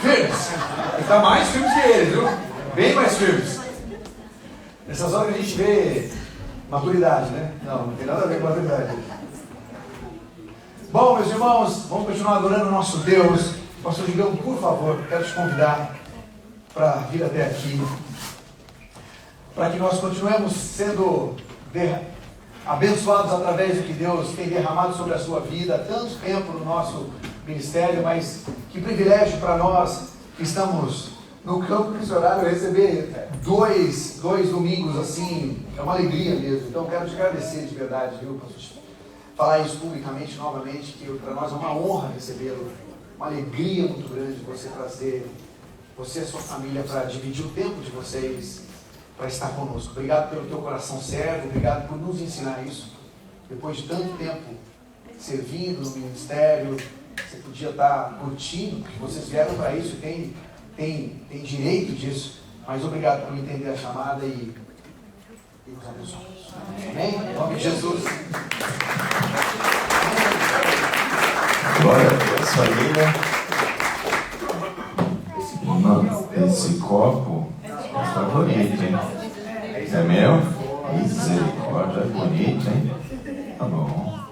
Firmes. Tem que estar mais firmes que eles, viu? Bem mais firmes. Nessas horas que a gente vê maturidade, né? Não tem nada a ver com maturidade. Bom, meus irmãos, vamos continuar adorando o nosso Deus. Pastor Digão, por favor, quero te convidar para vir até aqui, para que nós continuemos sendo abençoados através do que Deus tem derramado sobre a sua vida há tanto tempo no nosso ministério, mas que privilégio para nós que estamos no campo missionário receber dois domingos assim, é uma alegria mesmo. Então quero te agradecer de verdade, viu, pastor? Falar isso publicamente novamente, que para nós é uma honra recebê-lo, uma alegria muito grande você trazer você e a sua família para dividir o tempo de vocês, para estar conosco. Obrigado pelo teu coração servo, obrigado por nos ensinar isso. Depois de tanto tempo servindo no ministério, você podia estar curtindo, porque vocês vieram para isso e tem direito disso, mas obrigado por entender a chamada e nos abençoe. Amém? Em nome de Jesus. Glória a Deus, família. Esse copo está bonito, hein? É meu? Misericórdia, é bonito, hein? Tá bom.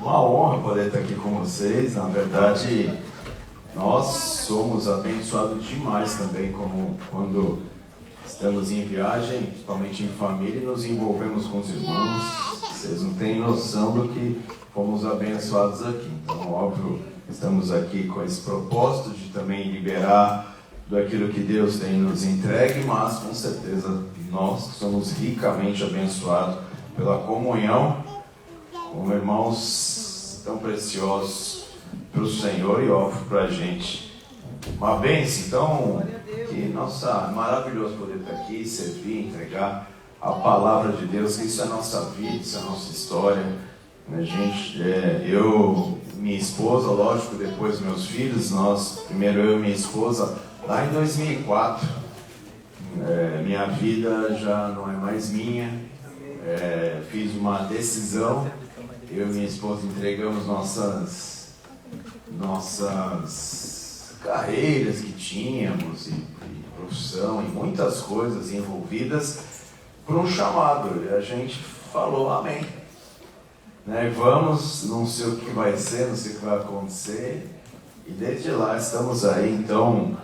Uma honra poder estar aqui com vocês. Na verdade, nós somos abençoados demais também, como quando estamos em viagem, principalmente em família, e nos envolvemos com os irmãos. Vocês não têm noção do que fomos abençoados aqui. Então, óbvio, estamos aqui com esse propósito de também liberar daquilo que Deus tem nos entregue, mas com certeza nós somos ricamente abençoados pela comunhão com irmãos tão preciosos para o Senhor e óbvio para a gente. Uma bênção, então, que nossa, maravilhoso poder estar aqui, servir, entregar a palavra de Deus, que isso é a nossa vida, isso é a nossa história. A gente, eu, minha esposa, lógico, depois meus filhos, primeiro eu e minha esposa, lá em 2004, minha vida já não é mais minha, fiz uma decisão, eu e minha esposa entregamos nossas carreiras que tínhamos, e profissão, e muitas coisas envolvidas, por um chamado, e a gente falou amém. Vamos, não sei o que vai ser, não sei o que vai acontecer, e desde lá estamos aí. Então,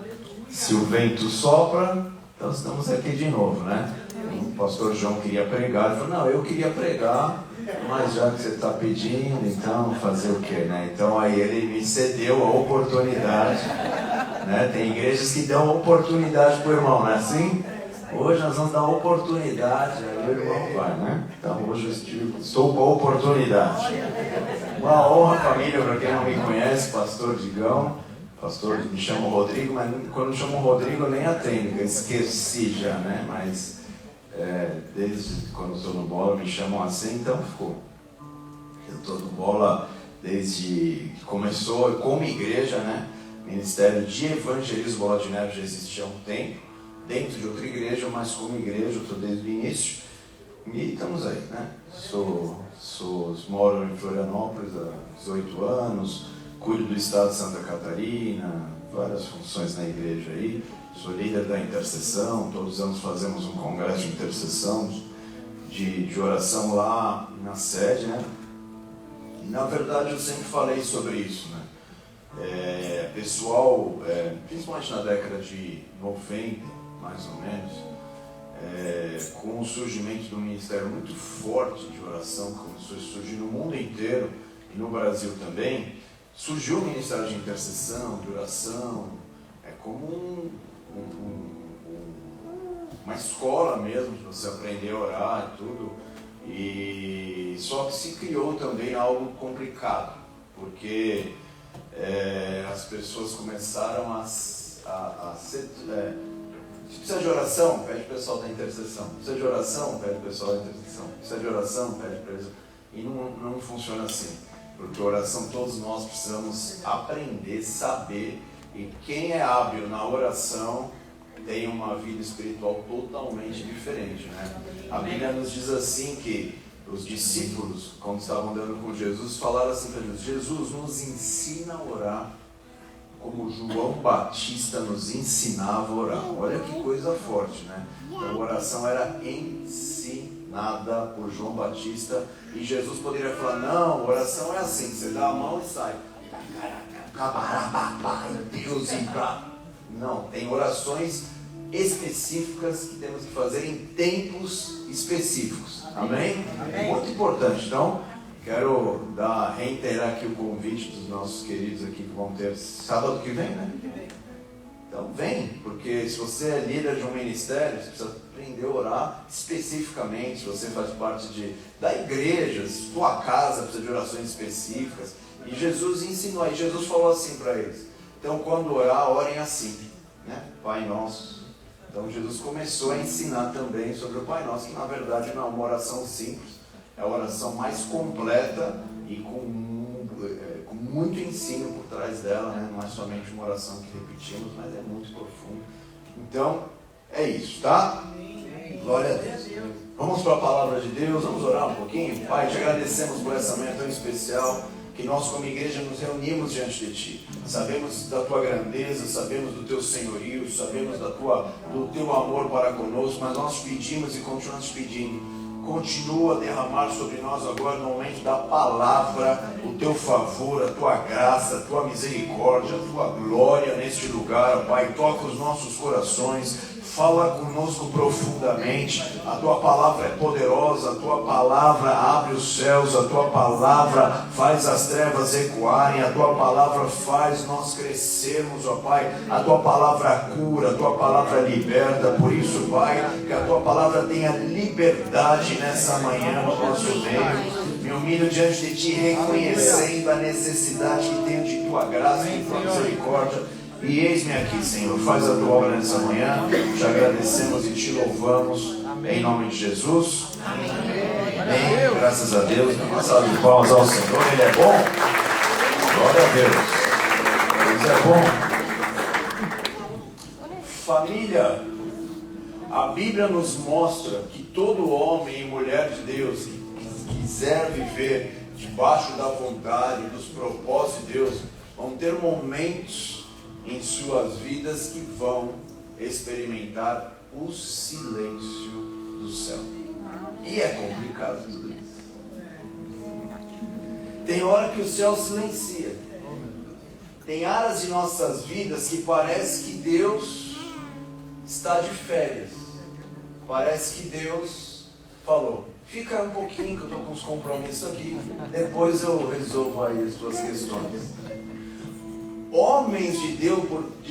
se o vento sopra, então estamos aqui de novo, né? O pastor João queria pregar, ele falou, não, eu queria pregar, mas já que você está pedindo, então fazer o quê, né? Então aí ele me cedeu a oportunidade, né? Tem igrejas que dão oportunidade para o irmão, não é assim? Hoje nós vamos dar oportunidade, aí o irmão vai, né? Então hoje eu estou com a oportunidade. Uma honra, família, para quem não me conhece, pastor Digão. Pastor, me chamo Rodrigo, mas quando me chamo Rodrigo eu nem atendo, eu esqueci já, né? Mas desde quando estou no Bola me chamam assim, então ficou. Eu estou no Bola desde que começou como igreja, né? Ministério de Evangelismo Bola de Neve já existia há um tempo, dentro de outra igreja, mas como igreja eu estou desde o início. E estamos aí, né? Moro em Florianópolis há 18 anos, cuido do estado de Santa Catarina, várias funções na igreja aí. Sou líder da intercessão, todos os anos fazemos um congresso de intercessão, de oração lá na sede, né? E na verdade eu sempre falei sobre isso, né? Pessoal, principalmente na década de 90, mais ou menos, com o surgimento do ministério muito forte de oração, que começou a surgir no mundo inteiro e no Brasil também, surgiu o ministério de intercessão, de oração, como uma escola mesmo, de você aprender a orar e tudo, e só que se criou também algo complicado, porque as pessoas começaram a ser... precisa de oração? Pede o pessoal da intercessão. Precisa de oração? Pede o pessoal da intercessão. Precisa de oração? Pede o pessoal. E não funciona assim. Porque oração todos nós precisamos aprender, saber. E quem é hábil na oração tem uma vida espiritual totalmente diferente, né? A Bíblia nos diz assim que os discípulos, quando estavam andando com Jesus, falaram assim para Jesus: Jesus, nos ensina a orar como João Batista nos ensinava a orar. Olha que coisa forte, né? Então, a oração era ensinada por João Batista, e Jesus poderia falar: não, oração é assim, você dá a mão e sai. Deus, não, tem orações específicas que temos que fazer em tempos específicos. Amém? Muito importante. Então, quero reiterar aqui o convite dos nossos queridos aqui que vão ter sábado que vem, né? Então vem, porque se você é líder de um ministério, você precisa aprender a orar especificamente. Se você faz parte da igreja, se tua casa precisa de orações específicas. E Jesus ensinou, e Jesus falou assim para eles: então quando orar, orem assim, né? Pai Nosso. Então Jesus começou a ensinar também sobre o Pai Nosso, que na verdade não é uma oração simples, é a oração mais completa e com muito ensino por trás dela, né? Não é somente uma oração que repetimos, mas é muito profundo. Então, é isso, tá? Glória a Deus. Vamos para a palavra de Deus, vamos orar um pouquinho? Pai, te agradecemos por essa manhã tão especial, que nós como igreja nos reunimos diante de Ti. Sabemos da Tua grandeza, sabemos do Teu senhorio, sabemos do Teu amor para conosco, mas nós pedimos e continuamos pedindo: continua a derramar sobre nós agora no momento da palavra o Teu favor, a Tua graça, a Tua misericórdia, a Tua glória neste lugar, Pai. Toca os nossos corações, fala conosco profundamente. A Tua palavra é poderosa, a Tua palavra abre os céus, a Tua palavra faz as trevas recuarem, a Tua palavra faz nós crescermos, ó Pai. A Tua palavra cura, a Tua palavra liberta. Por isso, Pai, que a Tua palavra tenha liberdade nessa manhã no nosso meio. Me humilho diante de Ti, reconhecendo a necessidade que tenho de Tua graça e de Tua misericórdia. E eis-me aqui, Senhor, faz a Tua obra nessa manhã. Te agradecemos e Te louvamos, em nome de Jesus. Amém. Graças a Deus. Uma salva de palmas ao Senhor, Ele é bom. Glória a Deus. Deus é bom. Família, a Bíblia nos mostra que todo homem e mulher de Deus que quiser viver debaixo da vontade, dos propósitos de Deus, vão ter momentos em suas vidas que vão experimentar o silêncio do céu. E é complicado tudo isso. Tem hora que o céu silencia. Tem áreas de nossas vidas que parece que Deus está de férias. Parece que Deus falou: fica um pouquinho que eu estou com uns compromissos aqui, depois eu resolvo aí as suas questões. Homens de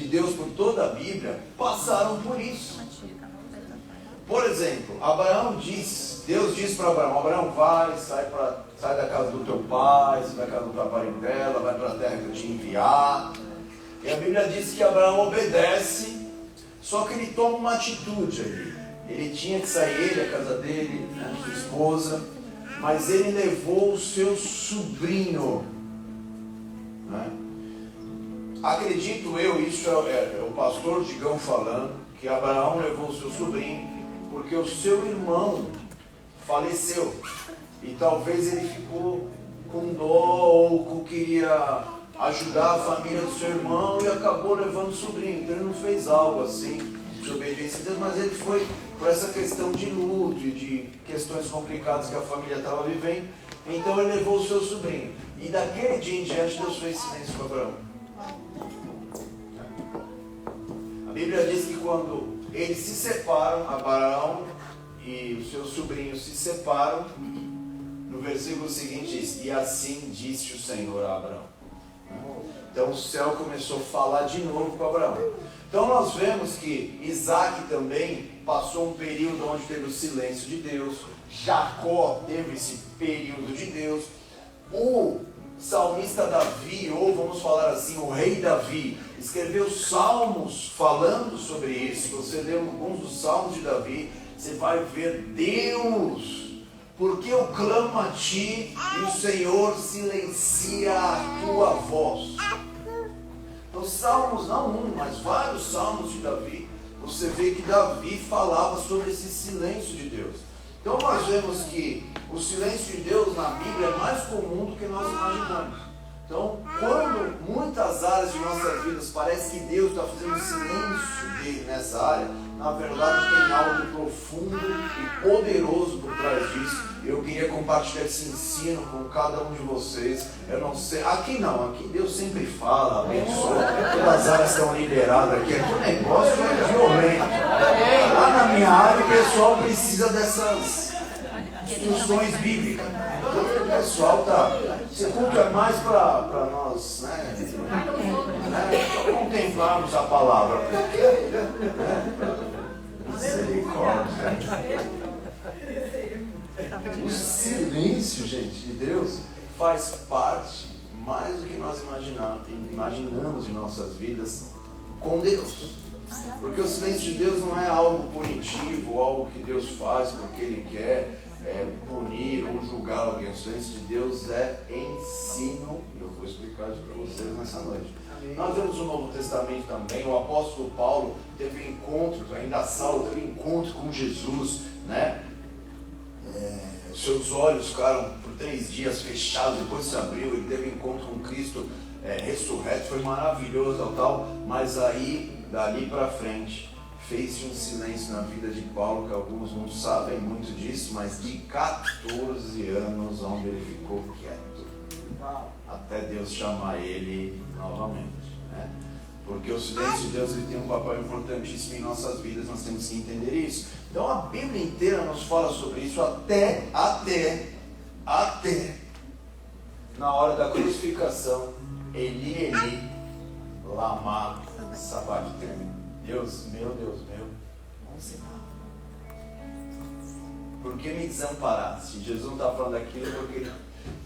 Deus por toda a Bíblia passaram por isso. Por exemplo, Deus diz para Abraão: Abraão, sai da casa do teu pai, sai da casa da tua parentela, vai para a terra que eu te enviar. E a Bíblia diz que Abraão obedece, só que ele toma uma atitude ali. Ele tinha que sair da casa dele, sua esposa, mas ele levou o seu sobrinho, né? Acredito eu, isso é o pastor Digão falando, que Abraão levou o seu sobrinho porque o seu irmão faleceu e talvez ele ficou com dó ou queria ajudar a família do seu irmão e acabou levando o sobrinho. Então ele não fez algo assim de obediência a Deus, mas ele foi por essa questão de luto e de questões complicadas que a família estava vivendo. Então ele levou o seu sobrinho, e daquele dia em diante Deus fez silêncio com Abraão. A Bíblia diz que quando eles se separam, Abraão e o seu sobrinho se separam, no versículo seguinte diz: e assim disse o Senhor a Abraão. Então o céu começou a falar de novo com Abraão. Então nós vemos que Isaac também passou um período onde teve o silêncio de Deus. Jacó teve esse período de Deus. O salmista Davi, ou vamos falar assim, o rei Davi, escreveu salmos falando sobre isso. Se você ler alguns dos salmos de Davi, você vai ver: Deus, porque eu clamo a Ti e o Senhor silencia a Tua voz. Então salmos, não um, mas vários salmos de Davi, você vê que Davi falava sobre esse silêncio de Deus. Então nós vemos que o silêncio de Deus na Bíblia é mais comum do que nós imaginamos. Então, quando muitas áreas de nossas vidas parece que Deus está fazendo silêncio dele nessa área, na verdade tem algo profundo e poderoso por trás disso. Eu queria compartilhar esse ensino com cada um de vocês. Eu não sei, aqui não, aqui Deus sempre fala, abençoa, todas as áreas estão liberadas aqui o negócio é violento. Lá na minha área o pessoal precisa dessas instruções bíblicas. Então o pessoal tá. Você culto é mais para nós, né, contemplarmos a palavra. Misericórdia. O silêncio, gente, de Deus faz parte mais do que nós imaginamos em nossas vidas com Deus. Porque o silêncio de Deus não é algo punitivo, algo que Deus faz porque Ele quer punir ou julgar alguém. O silêncio de Deus é ensino, e eu vou explicar isso para vocês nessa noite. Nós vemos no Novo Testamento também, o apóstolo Paulo teve encontros, ainda Saulo teve encontro com Jesus, né? Seus olhos ficaram por 3 dias fechados, depois se abriu, ele teve encontro com Cristo ressurreto, foi maravilhoso tal, mas aí, dali para frente, fez-se um silêncio na vida de Paulo, que alguns não sabem muito disso, mas de 14 anos onde ele ficou quieto, até Deus chamar ele novamente, né? Porque o silêncio de Deus ele tem um papel importantíssimo em nossas vidas, nós temos que entender isso. Então a Bíblia inteira nos fala sobre isso até na hora da crucificação. Eli, lama sabachthani. Deus meu, onde você está? Por que me desamparaste? Jesus não está falando aquilo porque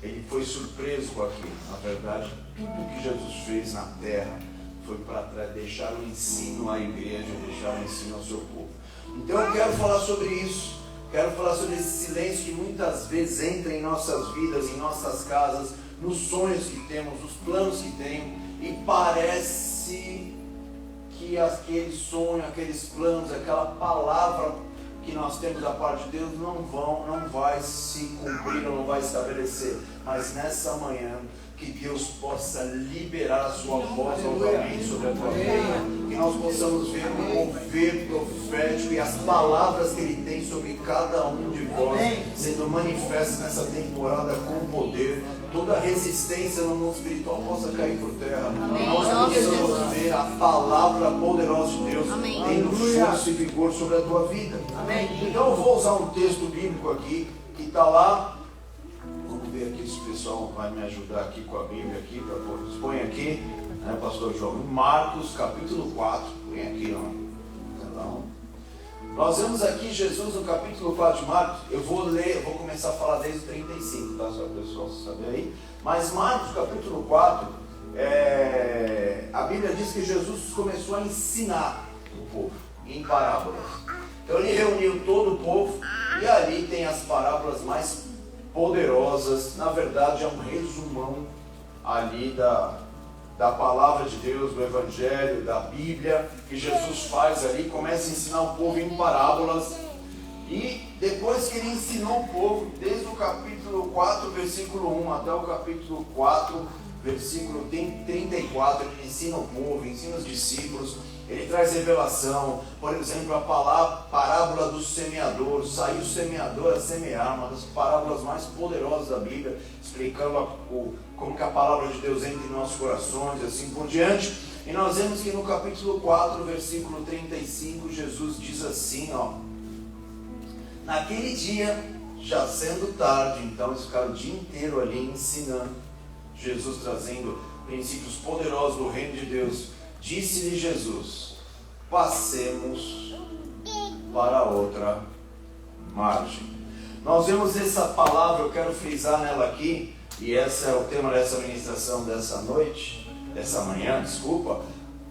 ele foi surpreso com aquilo. Na verdade, tudo que Jesus fez na terra foi para deixar um ensino à igreja, deixar um ensino ao seu povo. Então eu quero falar sobre isso, quero falar sobre esse silêncio que muitas vezes entra em nossas vidas, em nossas casas, nos sonhos que temos, nos planos que temos, e parece que aquele sonho, aqueles planos, aquela palavra que nós temos da parte de Deus não vai se cumprir, não vai se estabelecer. Mas nessa manhã, que Deus possa liberar a sua voz novamente sobre a tua vida, que nós possamos ver o mover profético e as palavras que Ele tem sobre cada um de vós sendo manifestas nessa temporada com poder. Toda resistência no mundo espiritual possa cair por terra. Nós possamos ver a palavra poderosa de Deus tendo força e vigor sobre a tua vida. Então eu vou usar um texto bíblico aqui que está lá. Vamos ver aqui se o pessoal vai me ajudar aqui com a Bíblia aqui, para pôr. Põe aqui, né, pastor João, Marcos capítulo 4, põe aqui, ó. Então, nós vemos aqui Jesus no capítulo 4 de Marcos. Eu vou ler, eu vou começar a falar desde o 35, tá? Só para o pessoal saber aí. Mas Marcos capítulo 4, a Bíblia diz que Jesus começou a ensinar o povo em parábolas. Então ele reuniu todo o povo e ali tem as parábolas mais poderosas. Na verdade é um resumão ali da palavra de Deus, do Evangelho, da Bíblia, que Jesus faz ali, começa a ensinar o povo em parábolas. E depois que ele ensinou o povo, desde o capítulo 4, versículo 1 até o capítulo 4, versículo 34, ele ensina o povo, ensina os discípulos. Ele traz revelação, por exemplo, a parábola do semeador. Saiu o semeador a semear, uma das parábolas mais poderosas da Bíblia, explicando como que a palavra de Deus entra em nossos corações e assim por diante. E nós vemos que no capítulo 4, versículo 35, Jesus diz assim, ó: naquele dia, já sendo tarde, então eles ficaram o dia inteiro ali ensinando, Jesus trazendo princípios poderosos do reino de Deus. Disse-lhe Jesus: passemos para outra margem. Nós vemos essa palavra, eu quero frisar nela aqui, e esse é o tema dessa ministração dessa noite, dessa manhã, desculpa.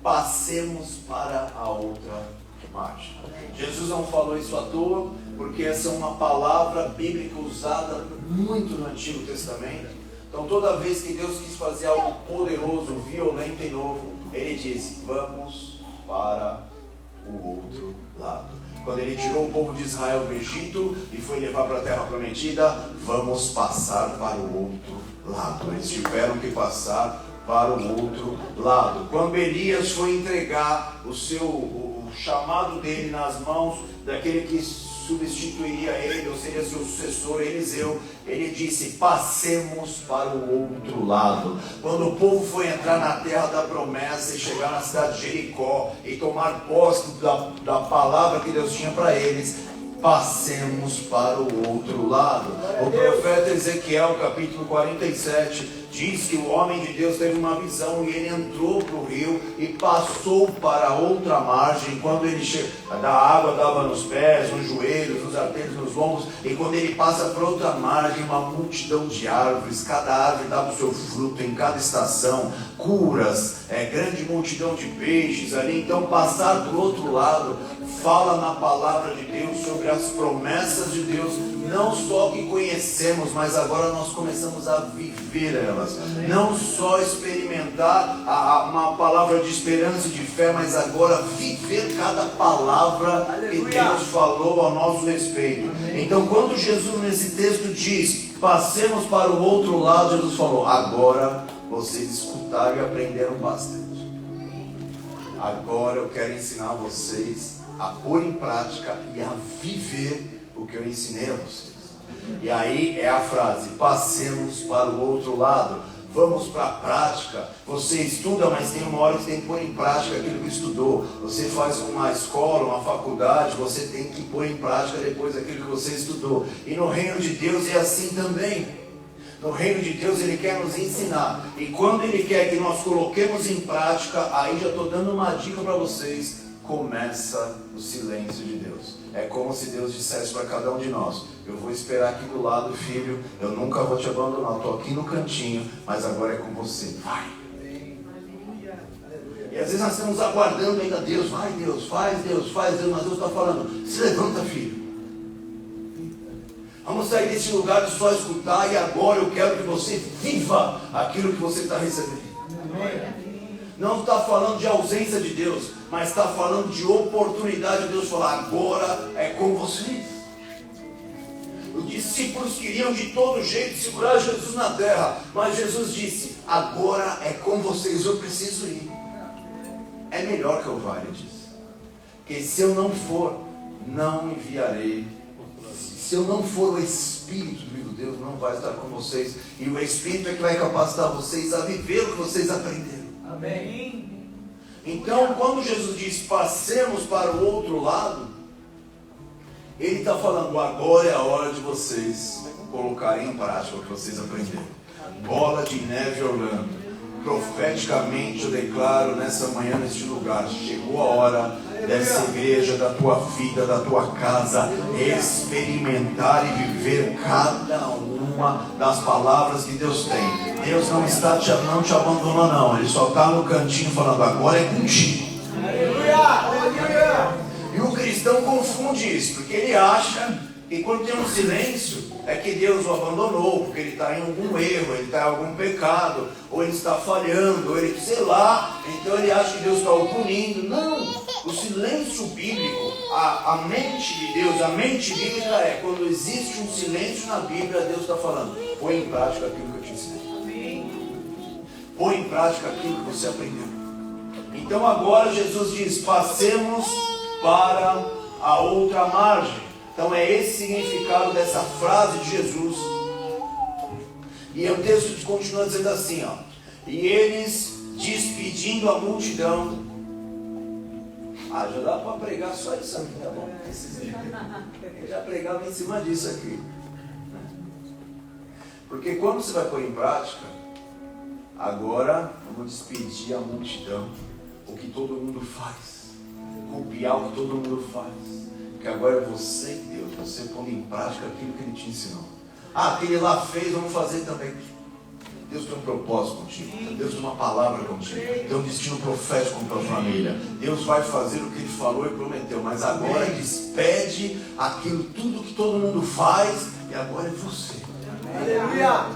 Passemos para a outra margem. Jesus não falou isso à toa, porque essa é uma palavra bíblica usada muito no Antigo Testamento. Então toda vez que Deus quis fazer algo poderoso, violento e novo, Ele diz: vamos para o outro lado. Quando ele tirou o povo de Israel do Egito e foi levar para a terra prometida, vamos passar para o outro lado. Eles tiveram que passar para o outro lado. Quando Elias foi entregar o chamado dele nas mãos daquele que substituiria ele, ou seria seu sucessor, Eliseu, ele disse: passemos para o outro lado. Quando o povo foi entrar na terra da promessa e chegar na cidade de Jericó e tomar posse da palavra que Deus tinha para eles, passemos para o outro lado. O profeta Ezequiel, capítulo 47, diz que o homem de Deus teve uma visão e ele entrou para o rio e passou para outra margem. Quando ele chega, a água dava nos pés, nos joelhos, nos artelhos, nos lombos. E quando ele passa para outra margem, uma multidão de árvores, cada árvore dava o seu fruto em cada estação, curas, grande multidão de peixes ali. Então passar para o outro lado fala na palavra de Deus sobre as promessas de Deus, não só que conhecemos, mas agora nós começamos a viver elas. Não só experimentar uma palavra de esperança e de fé, mas agora viver cada palavra que Deus falou ao nosso respeito. Então, quando Jesus nesse texto diz: passemos para o outro lado, Jesus falou: agora vocês escutaram e aprenderam bastante. Agora eu quero ensinar vocês a pôr em prática e a viver o que eu ensinei a vocês. E aí é a frase: passemos para o outro lado. Vamos para a prática. Você estuda, mas tem uma hora que tem que pôr em prática aquilo que estudou. Você faz uma escola, uma faculdade, você tem que pôr em prática depois aquilo que você estudou. E no reino de Deus é assim também. No reino de Deus Ele quer nos ensinar. E quando Ele quer que nós coloquemos em prática, aí já estou dando uma dica para vocês: começa o silêncio de Deus. É como se Deus dissesse para cada um de nós: eu vou esperar aqui do lado, filho, eu nunca vou te abandonar, estou aqui no cantinho, mas agora é com você, vai. E às vezes nós estamos aguardando ainda: Deus, vai Deus, faz Deus, mas Deus está falando: se levanta, filho. Vamos sair desse lugar de só escutar, e agora eu quero que você viva aquilo que você está recebendo. Não está falando de ausência de Deus, mas está falando de oportunidade de Deus falar: agora é com vocês. Os discípulos queriam de todo jeito segurar Jesus na terra, mas Jesus disse: agora é com vocês, eu preciso ir. É melhor que eu vá, ele disse, porque se eu não for, não enviarei. Se eu não for, o Espírito do vivo Deus não vai estar com vocês, e o Espírito é que vai capacitar vocês a viver o que vocês aprenderam. Amém. Então, quando Jesus diz: passemos para o outro lado, Ele está falando: agora é a hora de vocês colocarem em prática o que vocês aprenderam. Bola de neve Orlando, profeticamente eu declaro nessa manhã, neste lugar, chegou a hora dessa igreja, da tua vida, da tua casa, experimentar e viver cada uma das palavras que Deus tem. Deus não te abandona, não. Ele só está no cantinho falando: agora é contigo. Aleluia! E o cristão confunde isso, porque ele acha que quando tem um silêncio é que Deus o abandonou, porque ele está em algum erro, ele está em algum pecado, ou ele está falhando, ou ele, sei lá, então ele acha que Deus está o punindo. Não! O silêncio bíblico, a mente de Deus, a mente bíblica é quando existe um silêncio na Bíblia, Deus está falando: põe em prática aquilo que eu te ensinei. Põe em prática aquilo que você aprendeu. Então agora Jesus diz: passemos para a outra margem. Então é esse significado dessa frase de Jesus. E o texto continua dizendo assim, ó: e eles, despedindo a multidão. Já dá para pregar só isso aqui, tá bom? Eu já pregava em cima disso aqui. Porque quando você vai pôr em prática, agora vamos despedir a multidão, o que todo mundo faz, copiar o que todo mundo faz. Porque agora é você e Deus, você pondo em prática aquilo que Ele te ensinou. Aquele lá fez, vamos fazer também. Deus tem um propósito contigo, Deus tem uma palavra contigo, tem um destino profético com a tua família. Deus vai fazer o que Ele falou e prometeu, mas agora despede aquilo, tudo que todo mundo faz, e agora é você. Aleluia!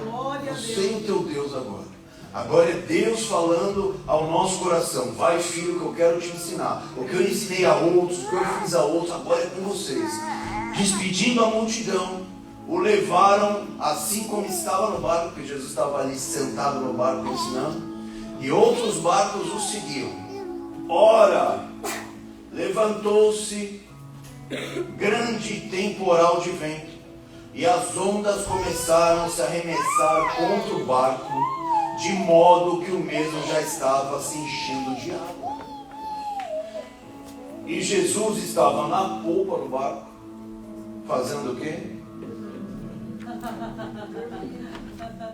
Você e o teu Deus agora. Agora é Deus falando ao nosso coração. Vai, filho, que eu quero te ensinar. O que eu ensinei a outros, o que eu fiz a outros, agora é com vocês. Despedindo a multidão, o levaram assim como estava no barco, porque Jesus estava ali sentado no barco ensinando, e outros barcos o seguiam. Ora, levantou-se grande temporal de vento, e as ondas começaram a se arremessar contra o barco, de modo que o mesmo já estava se enchendo de água. E Jesus estava na polpa do barco, fazendo o quê?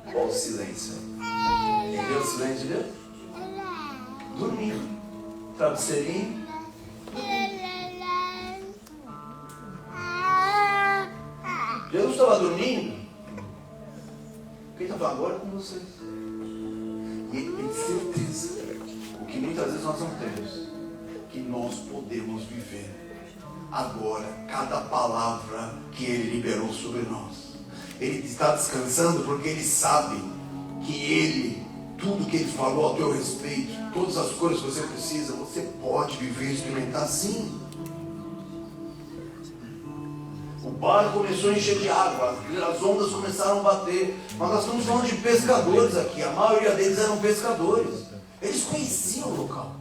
Olha o silêncio. Entendeu o silêncio de Deus? Dormindo. Travesseirinho. Jesus estava dormindo. Quem está falando agora é com vocês. E ele tem certeza, o que muitas vezes nós não temos, que nós podemos viver agora cada palavra que ele liberou sobre nós. Ele está descansando porque ele sabe que tudo que ele falou ao teu respeito, todas as coisas que você precisa, você pode viver e experimentar sim. O barco começou a encher de água, as ondas começaram a bater, mas nós estamos falando de pescadores aqui, a maioria deles eram pescadores. Eles conheciam o local,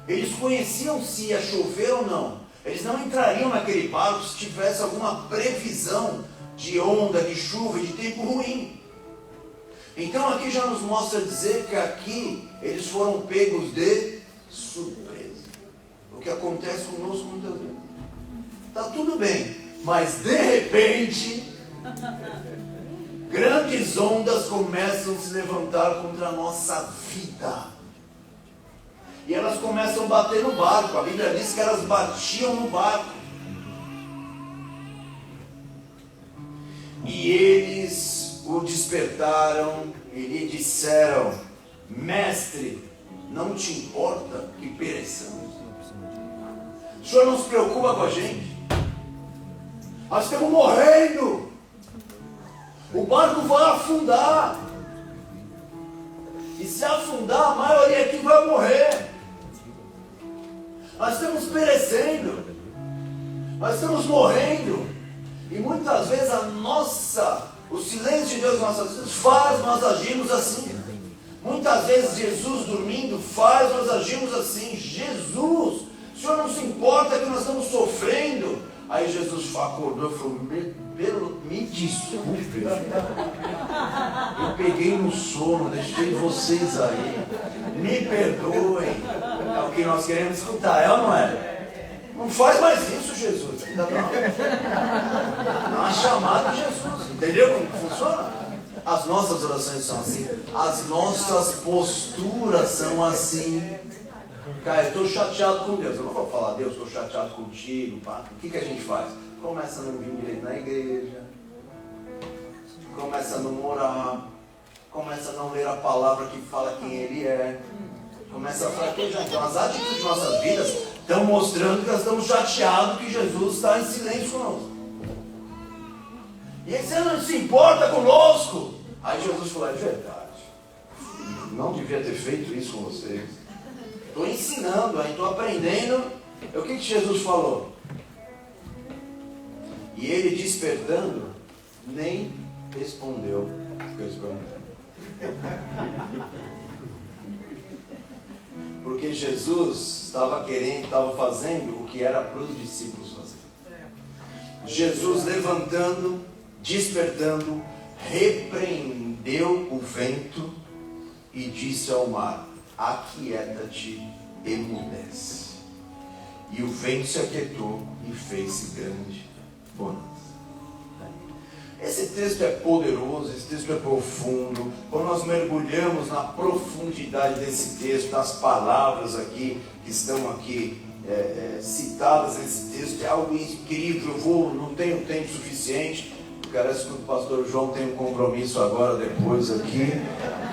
eles conheciam se ia chover ou não. Eles não entrariam naquele barco se tivesse alguma previsão de onda, de chuva e de tempo ruim. Então aqui já nos mostra dizer que aqui eles foram pegos de surpresa. O que acontece conosco muitas vezes. Está tudo bem, mas de repente grandes ondas começam a se levantar contra a nossa vida. E elas começam a bater no barco. A Bíblia diz que elas batiam no barco. E eles o despertaram e lhe disseram: Mestre, não te importa que pereçamos? O Senhor não se preocupa com a gente? Nós estamos morrendo. O barco vai afundar. E se afundar, a maioria aqui vai morrer. Nós estamos perecendo. Nós estamos morrendo. E muitas vezes o silêncio de Deus em nossas vidas faz nós agirmos assim. Muitas vezes Jesus dormindo faz nós agirmos assim. Jesus, o Senhor não se importa que nós estamos sofrendo. Aí Jesus acordou e falou: me desculpe, eu peguei no sono, deixei vocês aí, me perdoem. É o que nós queremos escutar, é ou não é? Não faz mais isso, Jesus. Dá uma chamada de Jesus. Entendeu como funciona? As nossas orações são assim, as nossas posturas são assim. Cara, eu estou chateado com Deus. Eu não vou falar: Deus, estou chateado contigo. Pá. O que a gente faz? Começa a não vir direito na igreja, começa a não orar, começa a não ler a palavra que fala quem Ele é, começa a fraquejar. Então as atitudes de nossas vidas estão mostrando que nós estamos chateados que Jesus está em silêncio conosco. E aí você não se importa conosco. Aí Jesus falou: é verdade, não devia ter feito isso com vocês. Estou ensinando, estou aprendendo. O que Jesus falou? E ele, despertando, nem respondeu o que eles perguntaram. Porque Jesus estava fazendo o que era para os discípulos fazer. Jesus, levantando, despertando, repreendeu o vento e disse ao mar: aquieta-te, emudece. E o vento se aquietou e fez-se grande bonança. Esse texto é poderoso, esse texto é profundo. Quando nós mergulhamos na profundidade desse texto, das palavras aqui que estão aqui citadas nesse texto, é algo incrível. Não tenho tempo suficiente. Parece que o pastor João tem um compromisso agora, depois aqui.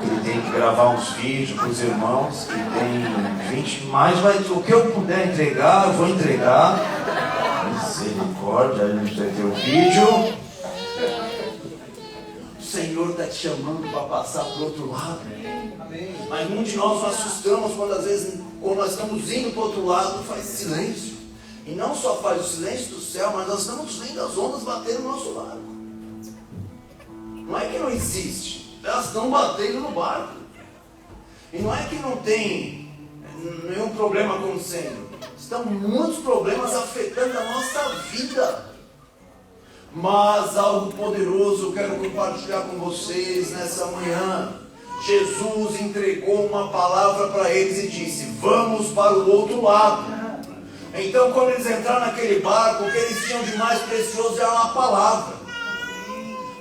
Ele tem que gravar uns vídeos para os irmãos, que tem 20, mas o que eu puder entregar, eu vou entregar. Misericórdia, a gente vai ter o vídeo. Senhor está te chamando para passar para o outro lado. Mas muitos de nós nos assustamos quando às vezes, quando nós estamos indo para o outro lado, faz silêncio. E não só faz o silêncio do céu, mas nós estamos vendo as ondas batendo no nosso barco. Não é que não existe, elas estão batendo no barco. E não é que não tem nenhum problema acontecendo. Estão muitos problemas afetando a nossa vida. Mas algo poderoso eu quero compartilhar com vocês nessa manhã. Jesus entregou uma palavra para eles e disse: vamos para o outro lado. Então quando eles entraram naquele barco, o que eles tinham de mais precioso era uma palavra.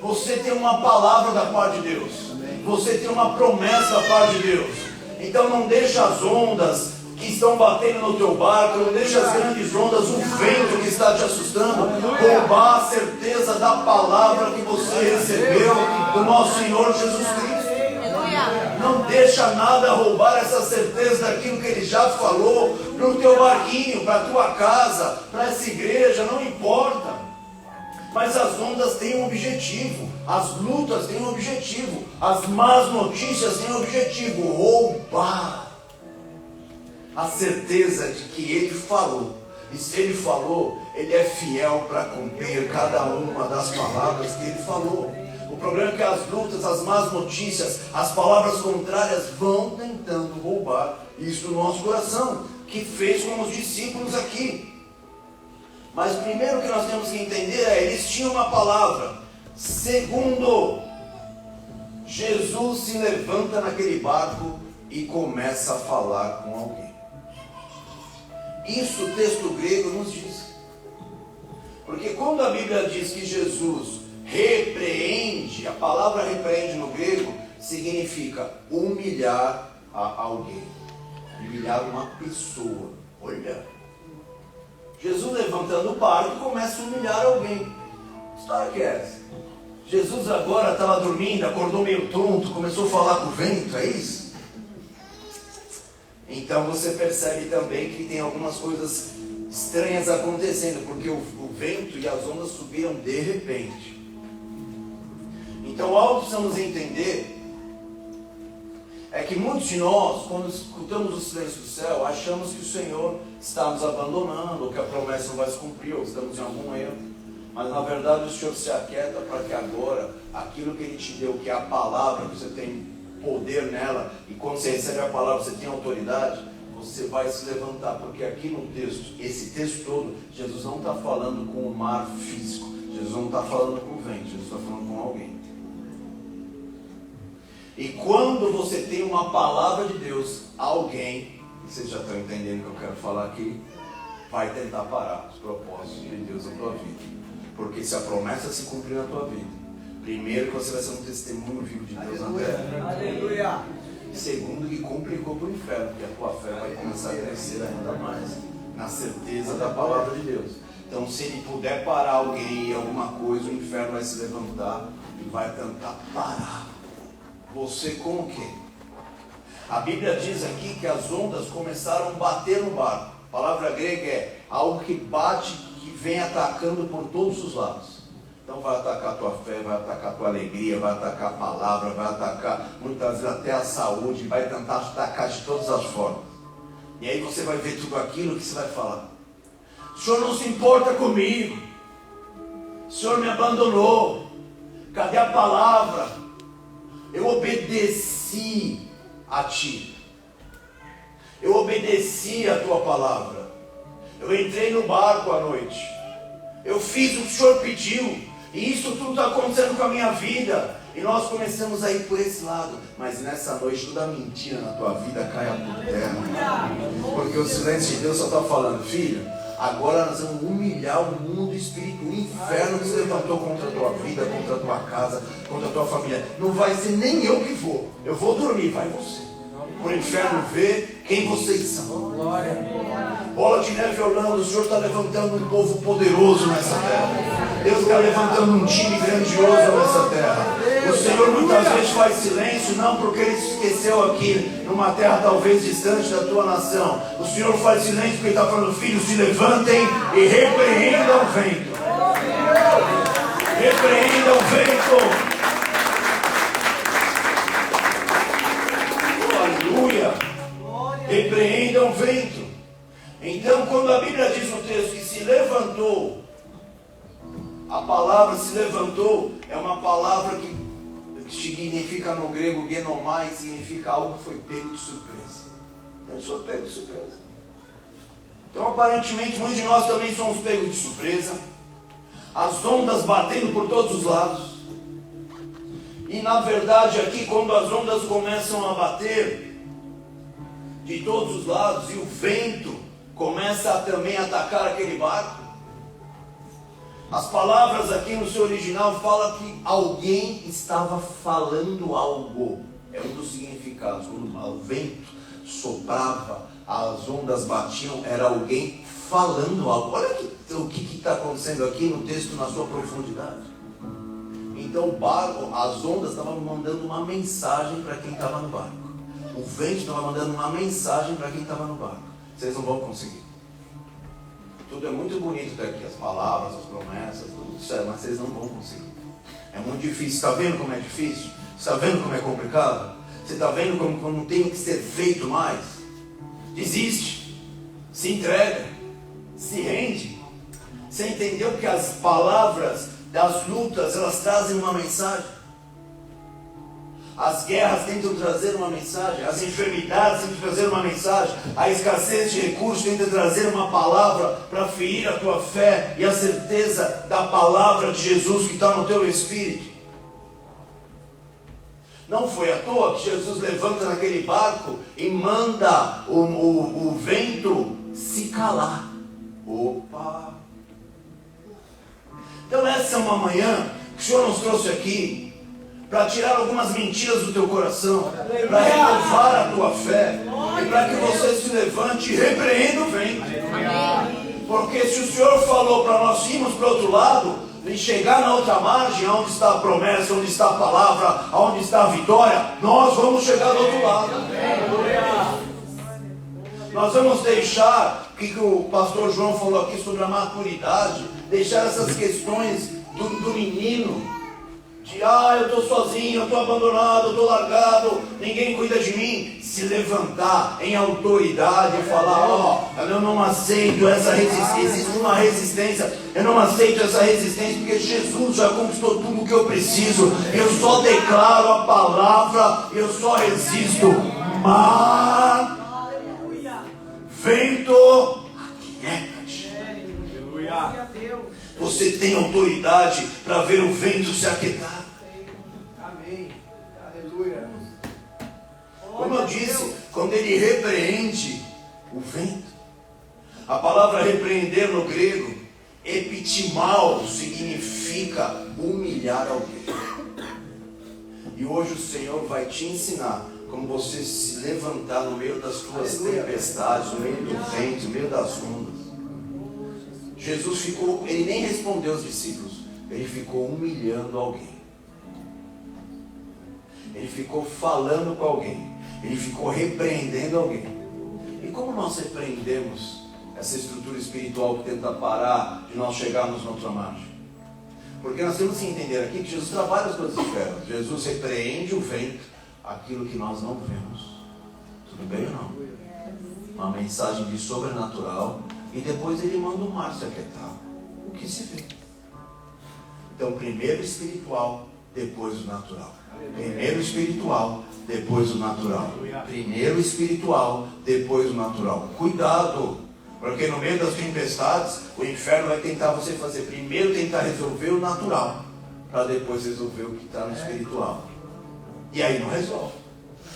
Você tem uma palavra da parte de Deus. Você tem uma promessa da parte de Deus. Então não deixa as ondas que estão batendo no teu barco, não deixa as grandes ondas, o vento que está te assustando, roubar a certeza da palavra que você recebeu do nosso Senhor Jesus Cristo. Não deixa nada roubar essa certeza daquilo que Ele já falou para o teu barquinho, para a tua casa, para essa igreja, não importa. Mas as ondas têm um objetivo, as lutas têm um objetivo, as más notícias têm um objetivo: roubar a certeza de que Ele falou. E se Ele falou, Ele é fiel para cumprir cada uma das palavras que Ele falou. O problema é que as lutas, as más notícias, as palavras contrárias vão tentando roubar isso do nosso coração, que fez com os discípulos aqui. Mas o primeiro que nós temos que entender é: eles tinham uma palavra. Segundo, Jesus se levanta naquele barco e começa a falar com alguém. Isso o texto grego nos diz. Porque quando a Bíblia diz que Jesus repreende, a palavra repreende no grego significa humilhar a alguém, humilhar uma pessoa. Olha, Jesus levantando o barco começa a humilhar alguém. Que história que é essa? Jesus agora estava dormindo, acordou meio tonto, começou a falar com o vento, é isso? Então você percebe também que tem algumas coisas estranhas acontecendo, porque o vento e as ondas subiram de repente. Então algo que precisamos entender é que muitos de nós, quando escutamos o silêncio do céu, achamos que o Senhor está nos abandonando, ou que a promessa não vai se cumprir, ou que estamos em algum erro. Mas na verdade o Senhor se aquieta para que agora aquilo que Ele te deu, que é a palavra, que você tem poder nela, e quando você recebe a palavra você tem autoridade, você vai se levantar. Porque aqui no texto, esse texto todo, Jesus não está falando com o mar físico, Jesus não está falando com o vento, Jesus está falando com alguém. E quando você tem uma palavra de Deus, alguém, vocês já estão entendendo o que eu quero falar aqui, vai tentar parar os propósitos de Deus na tua vida. Porque se a promessa se cumprir na tua vida, primeiro que você vai ser um testemunho vivo de Deus na terra. Aleluia. Segundo, que complicou para o inferno, porque a tua fé vai começar a crescer ainda mais na certeza da palavra de Deus. Então se Ele puder parar alguém em alguma coisa, o inferno vai se levantar e vai tentar parar você com o quê? A Bíblia diz aqui que as ondas começaram a bater no barco. A palavra grega é algo que bate, que vem atacando por todos os lados. Então vai atacar a tua fé, vai atacar a tua alegria, vai atacar a palavra, vai atacar muitas vezes até a saúde, vai tentar atacar de todas as formas. E aí você vai ver tudo aquilo que você vai falar: o Senhor não se importa comigo, o Senhor me abandonou, cadê a palavra? Eu obedeci a Ti, eu obedeci a Tua palavra, eu entrei no barco à noite, eu fiz o que o Senhor pediu, e isso tudo está acontecendo com a minha vida. E nós começamos a ir por esse lado, mas nessa noite toda mentira na tua vida caia por terra, porque o silêncio de Deus só está falando: filho, agora nós vamos humilhar o mundo espiritual, o inferno que se levantou contra a tua vida, contra a tua casa, contra a tua família. Não vai ser nem eu que vou, eu vou dormir, vai você. Para o inferno ver quem vocês são. Bola de Neve Orlando, o Senhor está levantando um povo poderoso nessa terra. Deus está levantando um time grandioso nessa terra. O Senhor muitas vezes faz silêncio, não porque Ele se esqueceu aqui, numa terra talvez distante da tua nação. O Senhor faz silêncio porque Ele está falando: filhos, se levantem e repreendam o vento. Repreendam o vento. repreenda o vento. Então, quando a Bíblia diz no texto que se levantou, a palavra se levantou é uma palavra que significa no grego genomai, significa algo que foi pego de surpresa. Então, foi pego de surpresa. Então, aparentemente, muitos de nós também somos pegos de surpresa. As ondas batendo por todos os lados. E na verdade aqui, quando as ondas começam a bater de todos os lados e o vento começa a também atacar aquele barco, as palavras aqui no seu original falam que alguém estava falando algo. É um dos significados. Quando o vento soprava, as ondas batiam, era alguém falando algo. Olha o que está acontecendo aqui no texto na sua profundidade. Então o barco, as ondas estavam mandando uma mensagem para quem estava no barco. O vento estava mandando uma mensagem para quem estava no barco. Vocês não vão conseguir. Tudo é muito bonito daqui, as palavras, as promessas, tudo isso, mas vocês não vão conseguir. É muito difícil. Está vendo como é difícil? Está vendo como é complicado? Você está vendo como tem que ser feito mais? Desiste. Se entrega. Se rende. Você entendeu que as palavras das lutas, elas trazem uma mensagem? As guerras tentam trazer uma mensagem, as enfermidades tentam trazer uma mensagem, a escassez de recursos tenta trazer uma palavra para ferir a tua fé e a certeza da palavra de Jesus que está no teu espírito. Não foi à toa que Jesus levanta naquele barco e manda o vento se calar. Opa! Então essa é uma manhã que o Senhor nos trouxe aqui para tirar algumas mentiras do teu coração, para renovar a tua fé e para que você se levante e repreenda o vento. Porque se o Senhor falou para nós irmos para o outro lado e chegar na outra margem, onde está a promessa, onde está a palavra, onde está a vitória, nós vamos chegar do outro lado. Nós vamos deixar, o que o pastor João falou aqui sobre a maturidade, deixar essas questões do menino, de eu estou sozinho, eu estou abandonado, eu estou largado, ninguém cuida de mim. Se levantar em autoridade e falar, eu não aceito essa resistência, existe uma resistência, eu não aceito essa resistência, porque Jesus já conquistou tudo o que eu preciso, eu só declaro a palavra, eu só resisto. Mar, vento, aquieta-te. Você tem autoridade para ver o vento se aquietar. Amém. Aleluia. Como eu disse, quando ele repreende o vento, a palavra repreender no grego, epitimao, significa humilhar alguém. E hoje o Senhor vai te ensinar como você se levantar no meio das tuas tempestades, no meio do vento, no meio das ondas. Jesus ficou, ele nem respondeu aos discípulos, ele ficou humilhando alguém. Ele ficou falando com alguém, ele ficou repreendendo alguém. E como nós repreendemos essa estrutura espiritual que tenta parar de nós chegarmos na outra margem? Porque nós temos que entender aqui que Jesus trabalha as coisas externas. Jesus repreende o vento, aquilo que nós não vemos. Tudo bem ou não? Uma mensagem de sobrenatural. E depois ele manda o mar se aquietar. O que se vê? Então, primeiro espiritual, depois o natural. Primeiro espiritual, depois o natural. Primeiro espiritual, depois o natural. Cuidado, porque no meio das tempestades, o inferno vai tentar você fazer. Primeiro tentar resolver o natural, para depois resolver o que está no espiritual. E aí não resolve.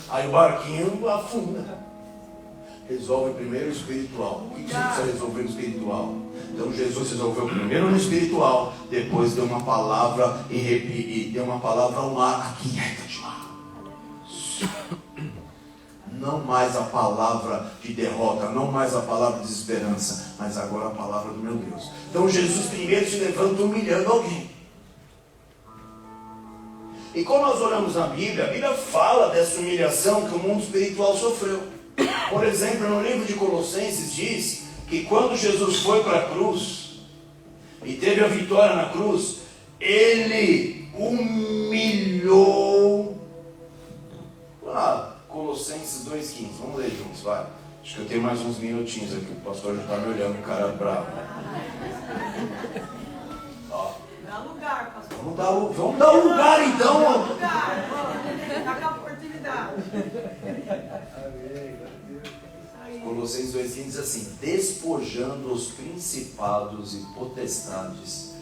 Aí o barquinho afunda. Resolve primeiro o espiritual. O que você precisa resolver no espiritual? Então Jesus resolveu primeiro no espiritual, depois deu uma palavra e deu uma palavra ao mar. Aquieta-te, mar. Não mais a palavra de derrota, não mais a palavra de desesperança, mas agora a palavra do meu Deus. Então Jesus primeiro se levanta humilhando alguém. E quando nós olhamos na Bíblia, a Bíblia fala dessa humilhação que o mundo espiritual sofreu. Por exemplo, no livro de Colossenses diz que quando Jesus foi para a cruz e teve a vitória na cruz, ele humilhou. Colossenses 2,15, vamos ler juntos, vai. Acho que eu tenho mais uns minutinhos aqui. O pastor já está me olhando, cara bravo. Ó. Dá lugar, pastor. Vamos dar um lugar então. Dá lugar. Dá com a oportunidade. Colossenses 2,15 diz assim: despojando os principados e potestades,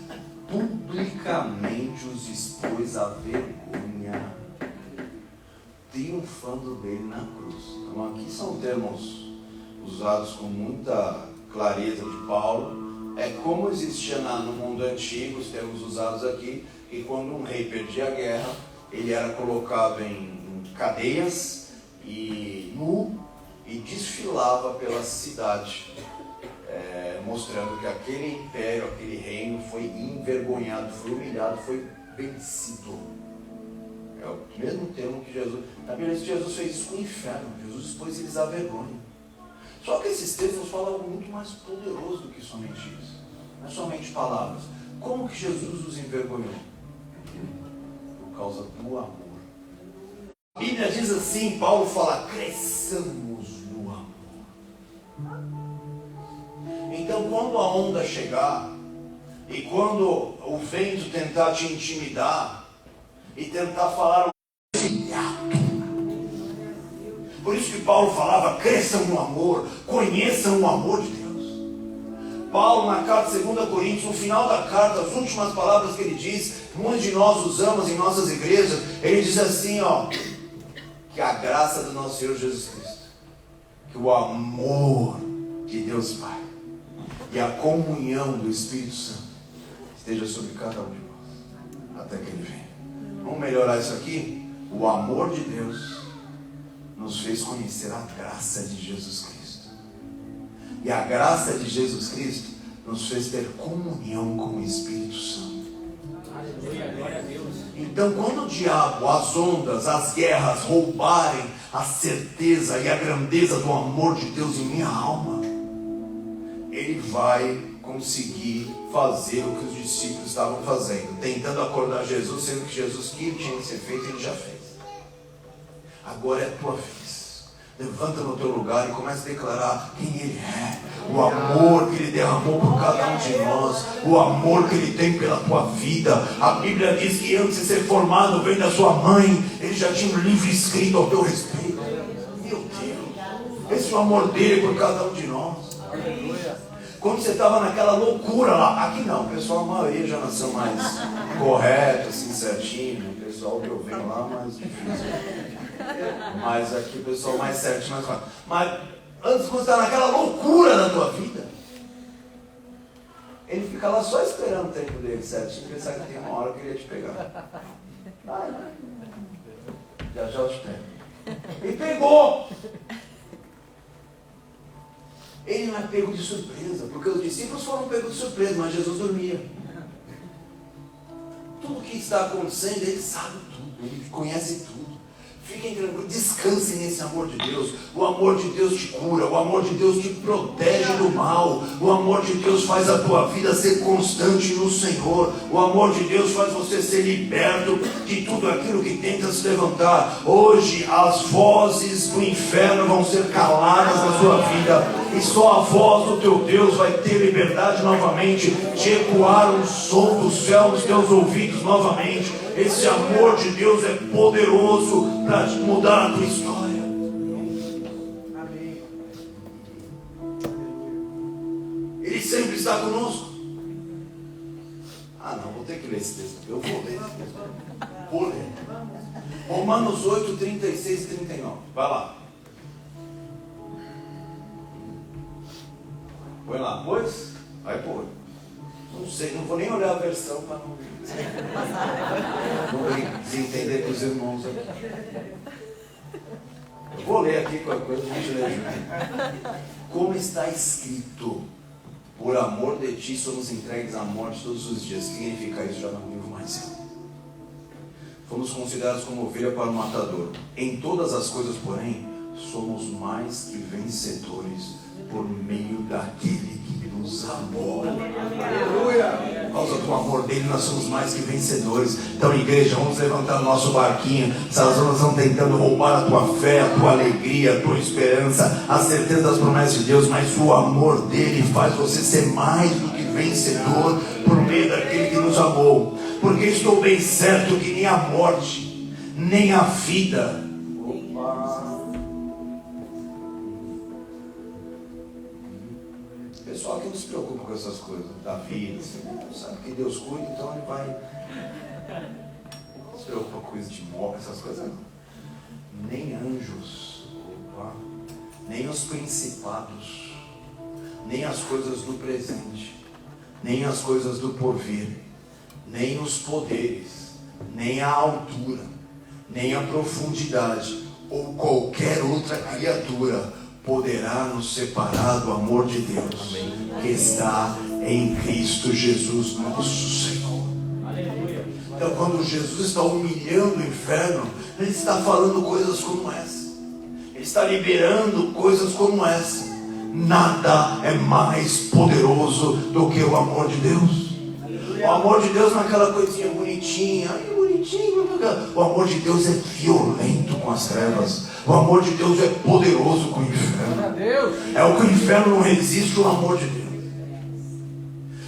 publicamente os expôs à vergonha, triunfando dele na cruz. Então aqui são termos usados com muita clareza de Paulo. É como existia no mundo antigo, os termos usados aqui, que quando um rei perdia a guerra, ele era colocado em cadeias e nu e desfilava pela cidade, mostrando que aquele império, aquele reino foi envergonhado, foi humilhado, foi vencido. É o mesmo termo que Jesus... Na Bíblia diz que Jesus fez isso com o inferno. Jesus expôs eles à vergonha. Só que esses textos falam algo muito mais poderoso do que somente isso. Não é somente palavras. Como que Jesus os envergonhou? Por causa do amor. A Bíblia diz assim, Paulo fala, cresçamos no amor. Então quando a onda chegar, e quando o vento tentar te intimidar, e tentar falar por isso que Paulo falava, cresçam no amor, conheçam o amor de Deus. Paulo na carta 2 Coríntios, no final da carta, as últimas palavras que ele diz, muitos de nós usamos em nossas igrejas, ele diz assim, que a graça do nosso Senhor Jesus Cristo, que o amor de Deus Pai e a comunhão do Espírito Santo esteja sobre cada um de nós, até que Ele venha. Vamos melhorar isso aqui? O amor de Deus nos fez conhecer a graça de Jesus Cristo. E a graça de Jesus Cristo nos fez ter comunhão com o Espírito Santo. Então, quando o diabo, as ondas, as guerras roubarem a certeza e a grandeza do amor de Deus em minha alma, ele vai conseguir fazer o que os discípulos estavam fazendo, tentando acordar Jesus, sendo que Jesus, que tinha que ser feito, ele já fez. Agora é a tua vez. Levanta no teu lugar e começa a declarar quem Ele é, o amor que Ele derramou por cada um de nós, o amor que Ele tem pela tua vida. A Bíblia diz que antes de ser formado, vem da sua mãe, Ele já tinha um livro escrito ao teu respeito. Meu Deus, esse é o amor dele por cada um de nós. Quando você estava naquela loucura lá, aqui não, o pessoal, a maioria já nasceu mais correto, assim, certinho. O pessoal que eu venho lá, mais difícil. Mas aqui o pessoal mais certinho, mais fácil. Mas antes, quando você está naquela loucura da tua vida, ele fica lá só esperando o tempo dele certinho, porque ele sabe que tem uma hora que ele ia te pegar. Vai. Já eu te pego. E pegou! Ele não é pego de surpresa, porque os discípulos foram pegos de surpresa, mas Jesus dormia. Tudo o que está acontecendo, ele sabe tudo, ele conhece tudo. Fiquem tranquilos, descansem nesse amor de Deus. O amor de Deus te cura, o amor de Deus te protege do mal. O amor de Deus faz a tua vida ser constante no Senhor. O amor de Deus faz você ser liberto de tudo aquilo que tenta se levantar. Hoje as vozes do inferno vão ser caladas na sua vida, e só a voz do teu Deus vai ter liberdade novamente de ecoar um som do céu nos teus ouvidos novamente. Esse amor de Deus é poderoso para mudar a tua história. Ele sempre está conosco. Ah não, vou ter que ler esse texto. Eu vou ler esse texto. Vou ler. Romanos 8, 36 e 39. Vai lá. Põe lá. Pois? Vai pôr. Não sei, não vou nem olhar a versão para não desentender com os irmãos aqui. Eu vou ler aqui qualquer coisa, a gente lê junto. Como está escrito, por amor de ti somos entregues à morte todos os dias. Significa isso, já não vivo mais eu. Fomos considerados como ovelha para o matador. Em todas as coisas, porém, somos mais que vencedores por meio daquele que nos amou. Aleluia. Por causa do amor dele, nós somos mais que vencedores. Então, igreja, vamos levantar o nosso barquinho. Essas zonas estão tentando roubar a tua fé, a tua alegria, a tua esperança, a certeza das promessas de Deus, mas o amor dele faz você ser mais do que vencedor por meio daquele que nos amou. Porque estou bem certo que nem a morte, nem a vida, pessoal que não se preocupa com essas coisas da vida, sabe que Deus cuida, então ele vai. Não se preocupa com coisa de morte, essas coisas não. Nem anjos, nem os principados, nem as coisas do presente, nem as coisas do porvir, nem os poderes, nem a altura, nem a profundidade, ou qualquer outra criatura poderá nos separar do amor de Deus que está em Cristo Jesus nosso Senhor. Então, quando Jesus está humilhando o inferno, ele está falando coisas como essa, ele está liberando coisas como essa. Nada é mais poderoso do que o amor de Deus. O amor de Deus não é aquela coisinha bonitinha, o amor de Deus é violento com as trevas. O amor de Deus é poderoso com o inferno. É o que o inferno não resiste, o amor de Deus.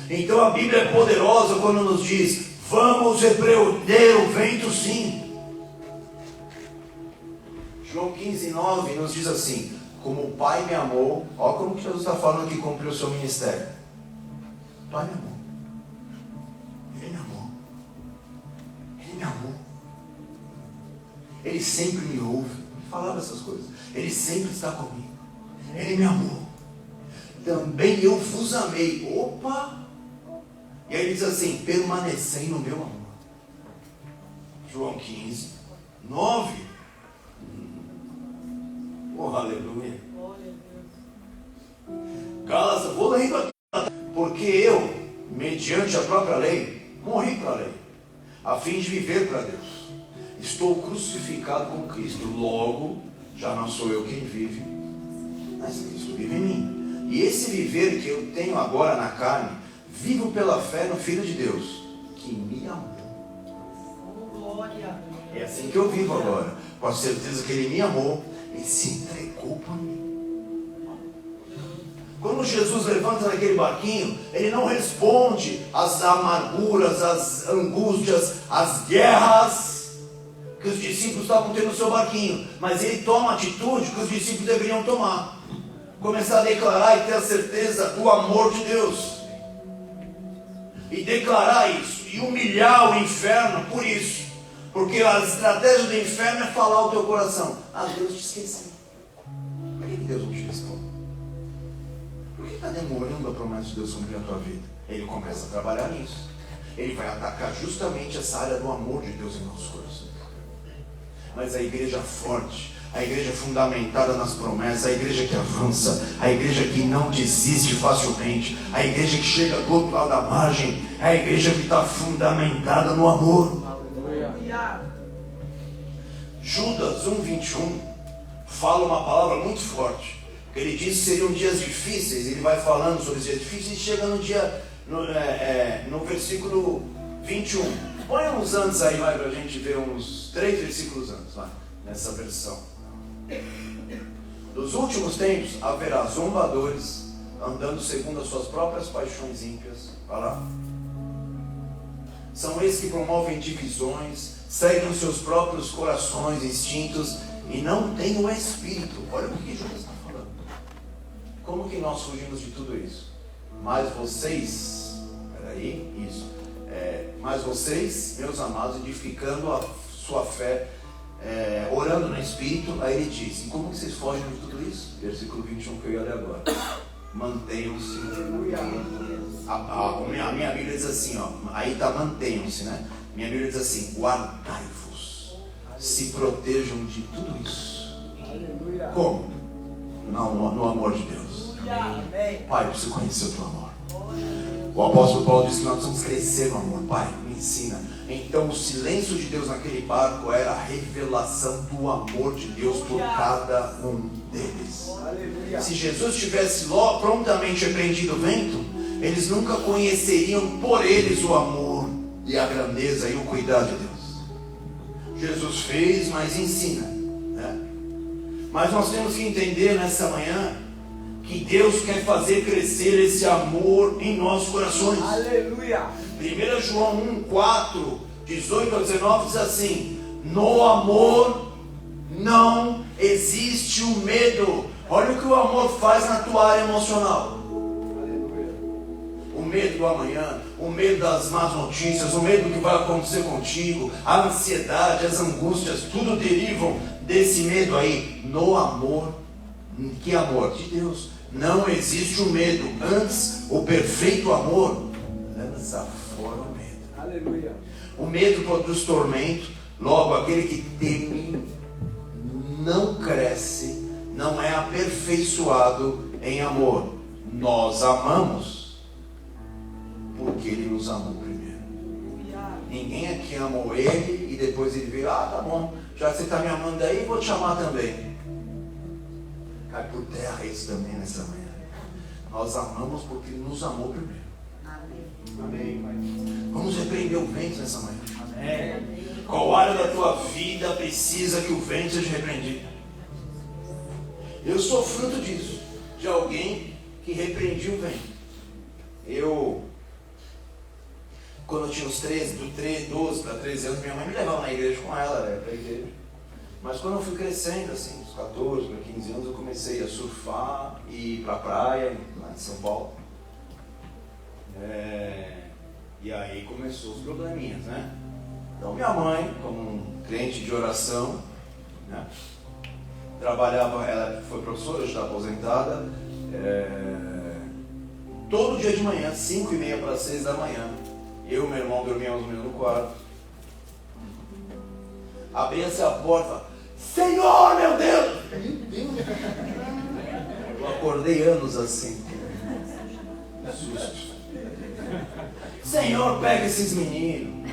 Então a Bíblia é poderosa quando nos diz: vamos repreender o vento, sim. João 15:9 nos diz assim: como o Pai me amou. Olha como que Jesus está falando que cumpriu o seu ministério. O Pai me amou. Ele me amou. Ele me amou. Ele sempre me ouve. Falava essas coisas. Ele sempre está comigo. Ele me amou. Também eu vos amei. Opa! E aí ele diz assim: permanecei no meu amor. João 15:9. Oh, aleluia. Gálatas, vou ler aqui. Porque eu, mediante a própria lei, morri para a lei, a fim de viver para Deus. Estou crucificado com Cristo, logo, já não sou eu quem vive, mas Cristo vive em mim. E esse viver que eu tenho agora na carne, vivo pela fé no Filho de Deus, que me amou. É assim que eu vivo agora, com a certeza que Ele me amou, Ele se entregou por mim. Quando Jesus levanta naquele barquinho, Ele não responde às amarguras, às angústias, às guerras que os discípulos estavam tendo no seu barquinho, mas Ele toma a atitude que os discípulos deveriam tomar: começar a declarar e ter a certeza do amor de Deus, e declarar isso, e humilhar o inferno por isso, porque a estratégia do inferno é falar ao teu coração: ah, Deus te esqueceu. Por que Deus não te responde? Por que está demorando a promessa de Deus cumprir a tua vida? Ele começa a trabalhar nisso. Ele vai atacar justamente essa área do amor de Deus em nossos corações. Mas a igreja forte, a igreja fundamentada nas promessas, a igreja que avança, a igreja que não desiste facilmente, a igreja que chega do outro lado da margem, é a igreja que está fundamentada no amor. Judas 1:21 fala uma palavra muito forte. Ele diz que seriam dias difíceis. Ele vai falando sobre os dias difíceis e chega no versículo 21. Põe uns antes aí, vai, para a gente ver uns 3 versículos antes, vai, nessa versão. Nos últimos tempos haverá zombadores, andando segundo as suas próprias paixões ímpias. Vai lá. São esses que promovem divisões, seguem os seus próprios corações, instintos, e não têm o Espírito. Olha o que Jesus está falando. Como que nós fugimos de tudo isso? Mas vocês, peraí, isso. Mas vocês, meus amados, edificando a sua fé, orando no Espírito, aí ele diz: e como que vocês fogem de tudo isso? Versículo 21 que eu ia ler agora. Mantenham-se. A minha Bíblia diz assim, ó, aí está mantenham-se, né? Minha Bíblia diz assim: guardai-vos, se protejam de tudo isso. Como? No amor de Deus. Pai, eu preciso conhecer o teu amor. O apóstolo Paulo disse que nós precisamos crescer no amor. Pai, me ensina. Então o silêncio de Deus naquele barco era a revelação do amor de Deus por cada um deles. Se Jesus tivesse prontamente repreendido o vento, eles nunca conheceriam por eles o amor e a grandeza e o cuidado de Deus. Jesus fez, mas ensina, né? Mas nós temos que entender nessa manhã que Deus quer fazer crescer esse amor em nossos corações. Aleluia. 1 João 1, 4, 18 a 19 diz assim: no amor não existe o medo. Olha o que o amor faz na tua área emocional. O medo do amanhã, o medo das más notícias, o medo do que vai acontecer contigo, a ansiedade, as angústias, tudo derivam desse medo aí. No amor, que amor? De Deus. Não existe o medo. Antes, o perfeito amor lança fora o medo. Aleluia. O medo produz tormento. Logo, aquele que teme não cresce, não é aperfeiçoado em amor. Nós amamos porque Ele nos amou primeiro. Ninguém aqui amou Ele e depois Ele veio: ah, tá bom, já que você está me amando aí, vou te amar também. Cai por terra isso também nessa manhã. Nós amamos porque Ele nos amou primeiro. Amém, Pai. Vamos repreender o vento nessa manhã. Amém. Qual área da tua vida precisa que o vento seja repreendido? Eu sou fruto disso, de alguém que repreendia o vento. Quando eu tinha uns 12 para 13 anos, minha mãe me levava na igreja com ela, para a igreja. Mas quando eu fui crescendo, assim, uns 14 para 15 anos, eu comecei a surfar e ir para a praia, lá em São Paulo. E aí começou os probleminhas, né? Então minha mãe, como um crente de oração, né, trabalhava, ela foi professora, já está aposentada, todo dia de manhã, 5:30 para 6 da manhã, eu e meu irmão dormíamos no quarto. Abria-se a porta: Senhor, meu Deus! Eu acordei anos assim. Susto. Senhor, pega esses meninos.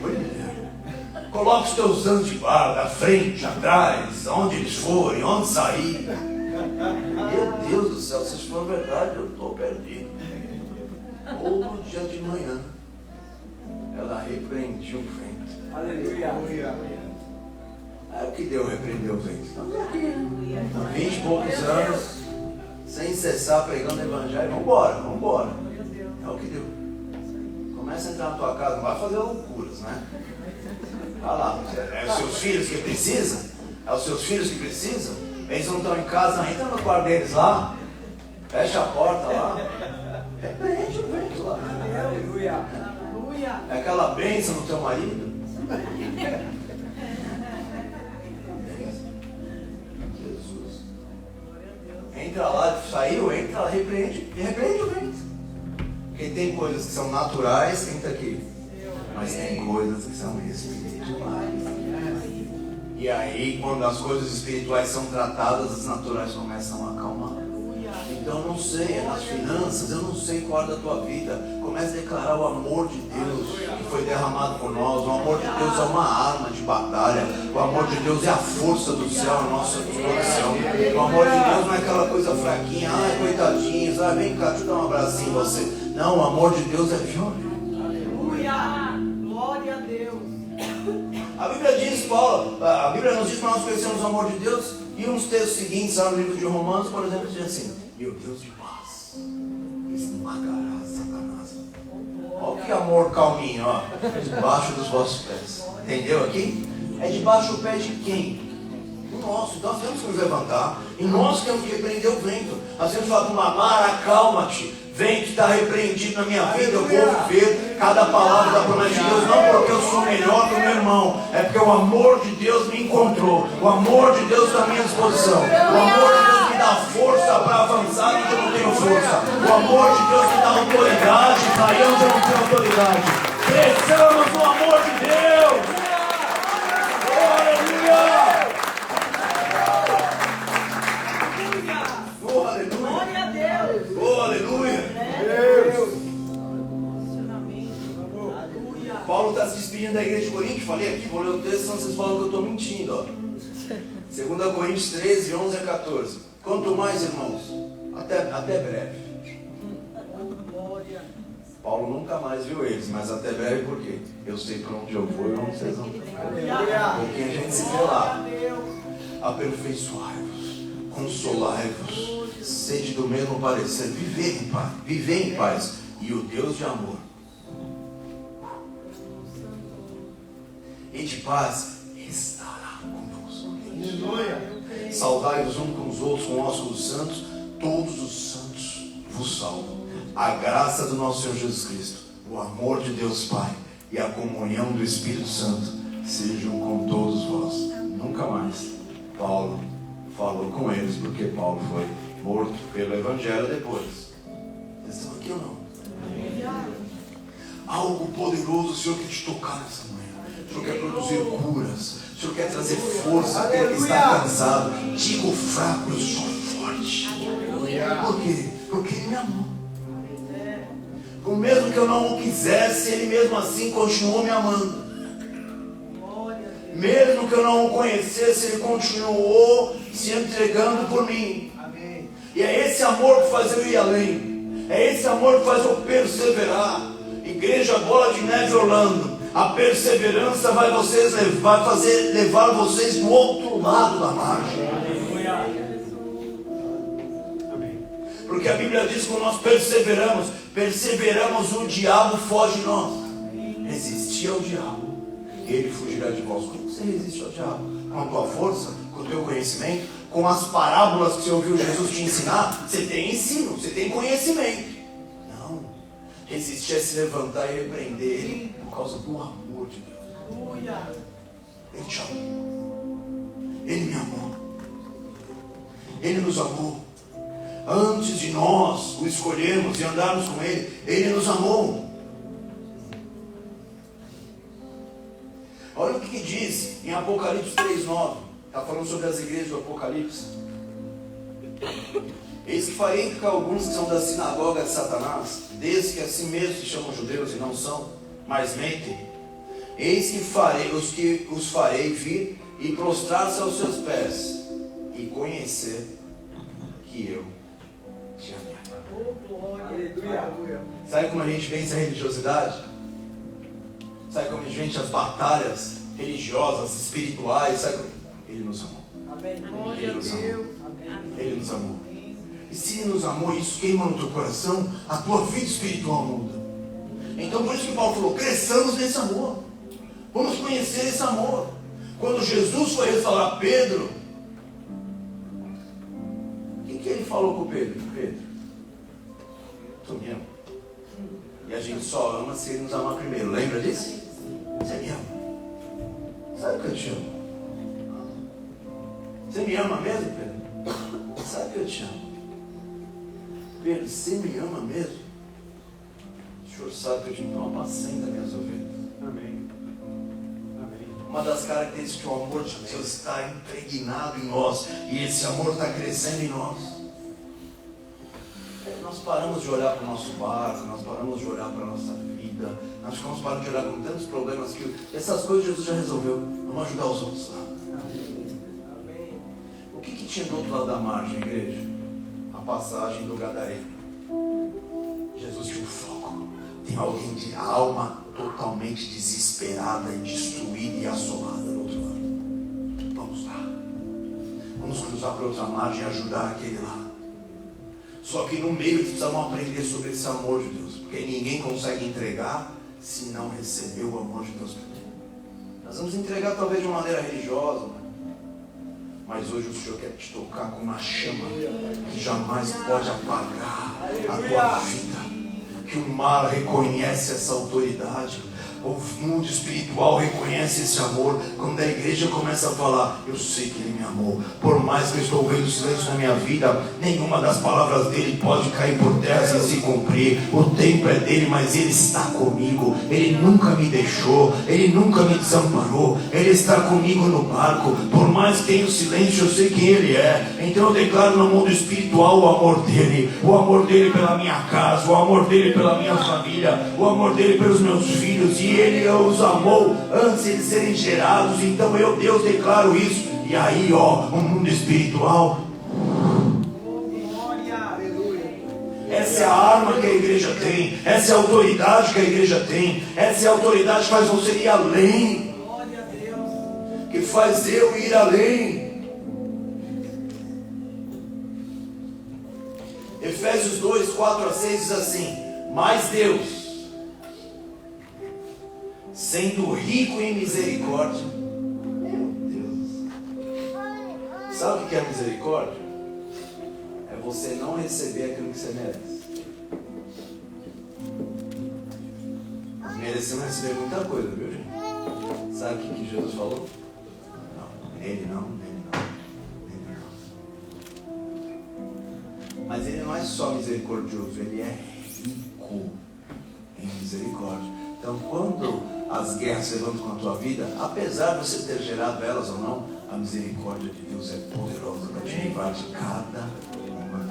Coloca os teus anjos de guarda, à frente, atrás, onde eles forem, onde sair. Meu Deus do céu, se isso for verdade, eu estou perdido. Outro dia de manhã, ela repreendia o vento. Aleluia. Aí o que deu repreender o vento? Estamos aqui, 20 e poucos anos, sem cessar pregando o evangelho. Vambora. É o que deu. Começa a entrar na tua casa, não vai fazer loucuras, né? Vai lá, é os seus filhos que precisam? É os seus filhos que precisam? Eles não estão em casa, entra no quarto deles lá, fecha a porta lá, repreende o vento lá. Aleluia. É aquela bênção no teu marido. Jesus. Entra lá, saiu, entra, repreende o vento. Porque tem coisas que são naturais, quem está aqui? Mas tem coisas que são espirituais. E aí, quando as coisas espirituais são tratadas, as naturais começam a acalmar. Então, não sei, é nas finanças, eu não sei qual é da tua vida. Comece a declarar o amor de Deus que foi derramado por nós. O amor de Deus é uma arma de batalha. O amor de Deus é a força do céu no nosso coração. O amor de Deus não é aquela coisa fraquinha. Ai, coitadinhos, vem cá, deixa eu dar um abracinho em você. Não, o amor de Deus é violento. Aleluia! Glória a Deus! A Bíblia diz, Paulo, a Bíblia nos diz para nós conhecermos o amor de Deus. E uns textos seguintes, no livro de Romanos, por exemplo, diz assim: e o Deus de paz esmagará Satanás. Olha que amor calminho, ó, debaixo dos vossos pés. Entendeu aqui? É debaixo do pé de quem? O nosso. Então nós temos que nos levantar e nós temos que repreender o vento. Nós temos que falar: Mamar, acalma-te. Vento está repreendido na minha vida. Eu vou viver cada palavra da promessa de Deus. Não porque eu sou melhor que o meu irmão, é porque o amor de Deus me encontrou. O amor de Deus está à minha disposição. O amor de Deus me dá força para avançar onde eu não tenho força. O amor de Deus me dá autoridade para ir onde eu não tenho autoridade. Cresçamos no amor de Deus. Aleluia! Oh, aleluia! Glória a Deus! Oh, aleluia! despedindo da igreja de Corinto, falei aqui, vou ler o texto, senão vocês falam que eu estou mentindo. Ó. 2 Coríntios 13, 11 a 14. Quanto mais, irmãos, até breve. Paulo nunca mais viu eles, mas até breve por quê? Eu sei para onde eu vou e onde vocês vão. Porque a gente se vê lá. Aperfeiçoai-vos, consolai-vos, sede do mesmo parecer, viver em paz, e o Deus de amor e de paz estará convosco. Saudai-vos uns com os outros com ósculos santos, todos os santos vos saudam. A graça do nosso Senhor Jesus Cristo, o amor de Deus Pai e a comunhão do Espírito Santo sejam com todos vós. Nunca mais Paulo falou com eles, porque Paulo foi morto pelo Evangelho depois. Vocês estão aqui ou não? Algo poderoso o Senhor quer te tocar nessa manhã. O Senhor quer produzir curas. O Senhor quer trazer força para quem está cansado. Diga o fraco, eu sou forte. Por quê? Porque Ele me amou. O mesmo que eu não o quisesse, Ele mesmo assim continuou me amando. Mesmo que eu não o conhecesse, Ele continuou se entregando por mim. E é esse amor que faz eu ir além. É esse amor que faz eu perseverar. Igreja Bola de Neve Orlando, a perseverança vai levar vocês do outro lado da margem. Porque a Bíblia diz que quando nós perseveramos, o diabo foge de nós. Resistir ao diabo, ele fugirá de vós. Como você resiste ao diabo? Com a tua força, com o teu conhecimento, com as parábolas que você ouviu Jesus te ensinar. Você tem ensino, você tem conhecimento. Não, resistir é se levantar e repreender ele por causa do amor de Deus. Ele te amou, Ele me amou, Ele nos amou. Antes de nós o escolhermos e andarmos com Ele, Ele nos amou. Olha o que diz em Apocalipse 3:9. Está falando sobre as igrejas do Apocalipse. Eis que farei que alguns que são da sinagoga de Satanás, desde que assim mesmo se chamam judeus e não são, mas mentem. Eis que farei os farei vir e prostrar-se aos seus pés e conhecer que eu te amei. Sabe como a gente vence a religiosidade? Sabe como a gente vence as batalhas religiosas, espirituais? Sabe como... Ele nos amou. Ele nos amou. Ele nos amou. E se Ele nos amou, isso queima no teu coração, a tua vida espiritual muda. Então por isso que Paulo falou, cresçamos nesse amor. Vamos conhecer esse amor. Quando Jesus foi restaurar Pedro, o que Ele falou com Pedro? Pedro, tu me ama. E a gente só ama se Ele nos amar primeiro. Lembra disso? Você me ama. Sabe que eu te amo? Você me ama mesmo, Pedro? Sabe que eu te amo? Pedro, você me ama mesmo? O Senhor sabe que eu te amo, apacenta minhas ovelhas. Amém. Amém. Uma das características que o amor de Deus está impregnado em nós, e esse amor está crescendo em nós. Nós paramos de olhar para o nosso barco, nós paramos de olhar para a nossa vida, nós ficamos parando de olhar com tantos problemas que essas coisas Jesus já resolveu. Vamos ajudar os outros lá. O que tinha do outro lado da margem, igreja? A passagem do Gadareno. Jesus tinha um foco. Tem alguém de alma totalmente desesperada e destruída e assolada do outro lado. Vamos lá. Vamos cruzar para outra margem e ajudar aquele lá. Só que no meio precisamos aprender sobre esse amor de Deus. Porque ninguém consegue entregar se não receber o amor de Deus. Nós vamos entregar talvez de uma maneira religiosa, mas hoje o Senhor quer te tocar com uma chama que jamais pode apagar a tua vida. Que o mar reconhece essa autoridade. O mundo espiritual reconhece esse amor. Quando a igreja começa a falar, eu sei que Ele me amou. Por mais que eu estou vendo silêncio na minha vida, nenhuma das palavras dEle pode cair por terra sem se cumprir. O tempo é dEle, mas Ele está comigo. Ele nunca me deixou. Ele nunca me desamparou. Ele está comigo no barco. Por mais que tenha o silêncio, eu sei quem Ele é. Então eu declaro no mundo espiritual o amor dEle. O amor dEle pela minha casa. O amor dEle pela minha família. O amor dEle pelos meus filhos. E Ele os amou antes de eles serem gerados. Então eu, Deus, declaro isso. E aí, ó, o mundo espiritual. Essa é a arma que a igreja tem. Essa é a autoridade que a igreja tem. Essa é a autoridade que faz você ir além. Que faz eu ir além. Efésios 2, 4 a 6 diz assim: mas Deus, sendo rico em misericórdia. Meu Deus. Sabe o que é misericórdia? É você não receber aquilo que você merece. Nós merecemos receber muita coisa, viu, gente? Sabe o que Jesus falou? Não, ele não. Mas ele não é só misericordioso, ele é rico em misericórdia. Então, quando as guerras se levantam com a tua vida, apesar de você ter gerado elas ou não, a misericórdia de Deus é poderosa para te livrar de cada uma.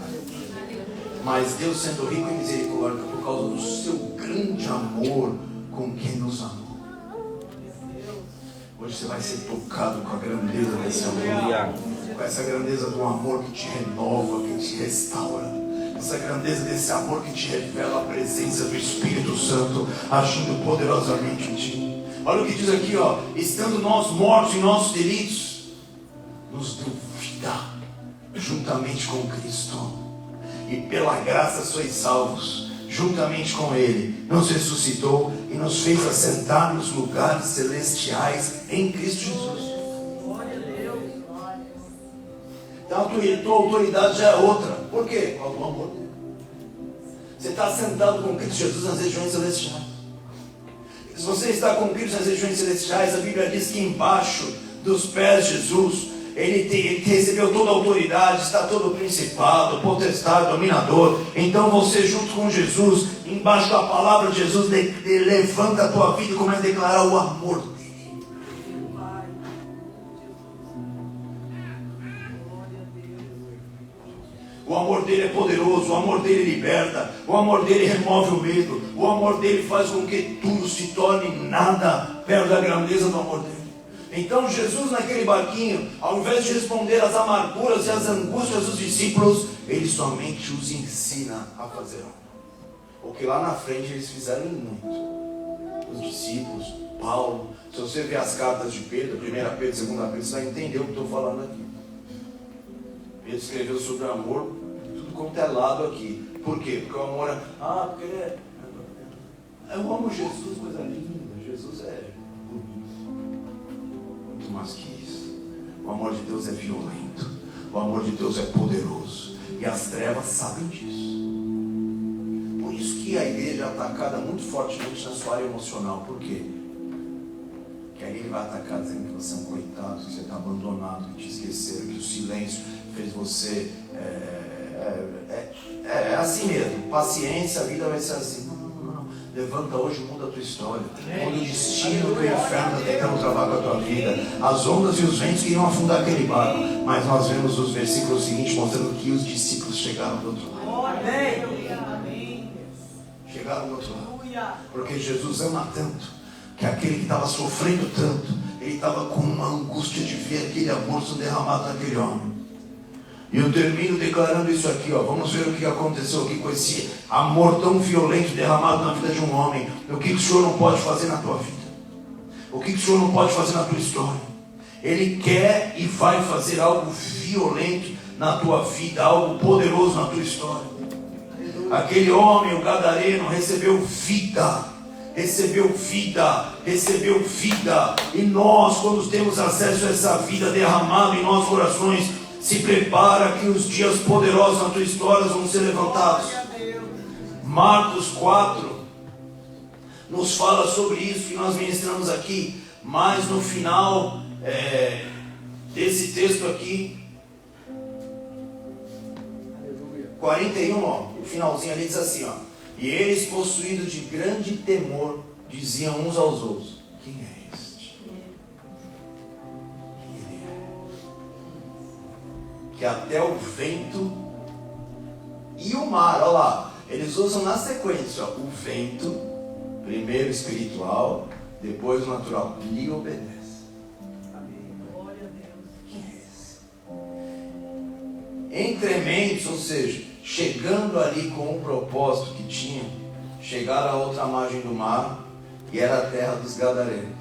Mas Deus, sendo rico em misericórdia, por causa do seu grande amor com quem nos amou. Hoje você vai ser tocado com a grandeza desse amor, com essa grandeza do amor que te renova, que te restaura, essa grandeza desse amor que te revela a presença do Espírito Santo agindo poderosamente em ti. Olha o que diz aqui, ó: estando nós mortos em nossos delitos, nos deu vida juntamente com Cristo, e pela graça sois salvos. Juntamente com Ele nos ressuscitou e nos fez assentar nos lugares celestiais em Cristo Jesus. Então a tua autoridade já é outra. Por quê? Por causa do amor dele. Você está sentado com Cristo Jesus nas regiões celestiais. Se você está com Cristo nas regiões celestiais, a Bíblia diz que embaixo dos pés de Jesus ele recebeu toda a autoridade, está todo o principado, potestade, dominador. Então você, junto com Jesus, embaixo da palavra de Jesus, levanta a tua vida e começa a declarar o amor dele. O amor dele é poderoso, o amor dele liberta, o amor dele remove o medo, o amor dele faz com que tudo se torne nada perto da grandeza do amor dele. Então Jesus, naquele barquinho, ao invés de responder às amarguras e às angústias dos discípulos, ele somente os ensina a fazer algo. Porque lá na frente eles fizeram muito. Os discípulos, Paulo. Se você ver as cartas de Pedro, 1 Pedro, 2 Pedro, você vai entender o que estou falando aqui. Pedro escreveu sobre o amor, tudo quanto é lado aqui. Por quê? Porque o amor é... porque eu amo Jesus, coisa linda. Jesus é bonito. Muito mais que isso. O amor de Deus é violento. O amor de Deus é poderoso. E as trevas sabem disso. Por isso que a igreja é atacada muito fortemente na sua área emocional. Por quê? Que aí ele vai atacar dizendo que você é um coitado, que você está abandonado, que te esqueceram, que o silêncio fez você... É assim mesmo. Paciência, a vida vai ser assim. Não. Levanta hoje, muda a tua história. Muda o destino do inferno está tentando travar com a tua vida. As ondas e os ventos queriam afundar aquele barco. Mas nós vemos os versículos seguintes mostrando que os discípulos chegaram do outro lado. Chegaram do outro lado. Porque Jesus ama tanto, que aquele que estava sofrendo tanto, ele estava com uma angústia de ver aquele amor sendo derramado naquele homem. E eu termino declarando isso aqui, ó. Vamos ver o que aconteceu aqui com esse amor tão violento derramado na vida de um homem. O que o Senhor não pode fazer na tua vida? O que o Senhor não pode fazer na tua história? Ele quer e vai fazer algo violento na tua vida, algo poderoso na tua história. Aquele homem, o gadareno, recebeu vida. E nós, quando temos acesso a essa vida derramada em nossos corações, se prepara que os dias poderosos na tua história vão ser levantados. Marcos 4 nos fala sobre isso que nós ministramos aqui. Mas no final desse texto aqui, 41, ó, o finalzinho ali diz assim, ó: e eles, possuídos de grande temor, diziam uns aos outros: quem é este? Quem ele é? Que até o vento e o mar, olha lá, eles usam na sequência, ó, o vento, Primeiro espiritual, depois o natural. Lhe obedece. Glória a Deus. Quem é esse? Entre mentes, ou seja, chegando ali com um propósito que tinham, chegaram à outra margem do mar, e era a terra dos Gadarenos.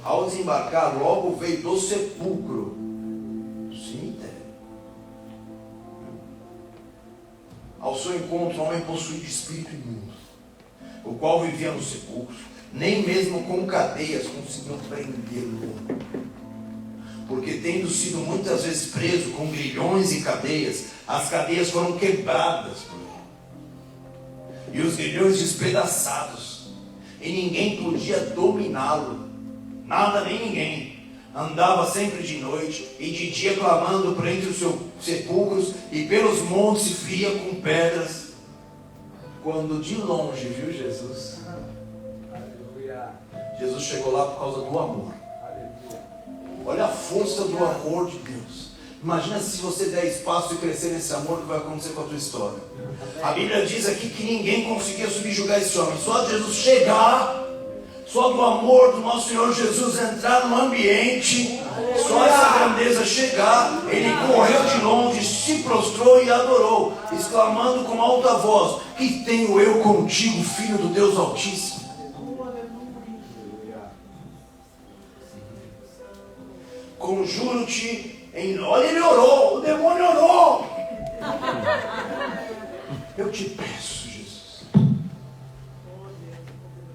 Ao desembarcar, logo veio do sepulcro, do cemitério, ao seu encontro um homem possuído de espírito imundo, o qual vivia no sepulcro, nem mesmo com cadeias conseguiam prendê-lo, porque tendo sido muitas vezes preso com grilhões e cadeias, as cadeias foram quebradas por ele, e os grilhões despedaçados, e ninguém podia dominá-lo, nada nem ninguém. Andava sempre de noite e de dia clamando por entre os seus sepulcros, e pelos montes se feria com pedras. Quando de longe viu Jesus, Jesus chegou lá por causa do amor. Olha a força do amor de Deus. Imagina se você der espaço e crescer nesse amor, o que vai acontecer com a tua história. A Bíblia diz aqui que ninguém conseguia subjugar esse homem. Só Jesus chegar, só do amor do nosso Senhor Jesus entrar no ambiente, só essa grandeza chegar, ele correu de longe, se prostrou e adorou, exclamando com alta voz: que tenho eu contigo, Filho do Deus Altíssimo? Conjuro-te em... Olha, ele orou, o demônio orou. Eu te peço, Jesus,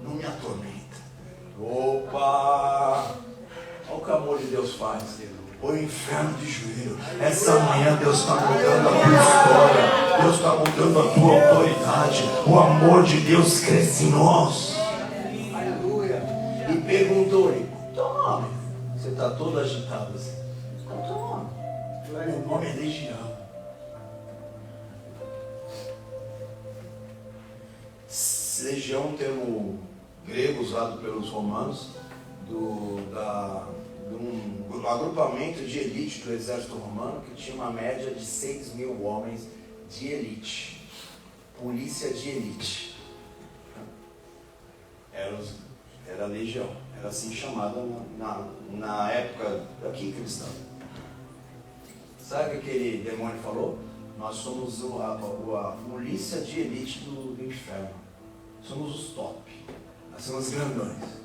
não me atormenta. Opa! Olha o que o amor de Deus faz. O inferno de joelho. Essa manhã Deus está mudando a tua história. Deus está mudando a tua autoridade. O amor de Deus cresce em nós. Aleluia. E perguntou-lhe: teu nome? Você está todo agitado assim. Qual é o teu nome? Meu nome é Legião. Legião é um termo grego usado pelos romanos de um agrupamento de elite do exército romano que tinha uma média de 6.000 homens de elite, polícia de elite. Era a legião, era assim chamada na época aqui cristã. Sabe o que aquele demônio falou? Nós somos a polícia de elite do inferno. Somos os top. Nós somos os grandões.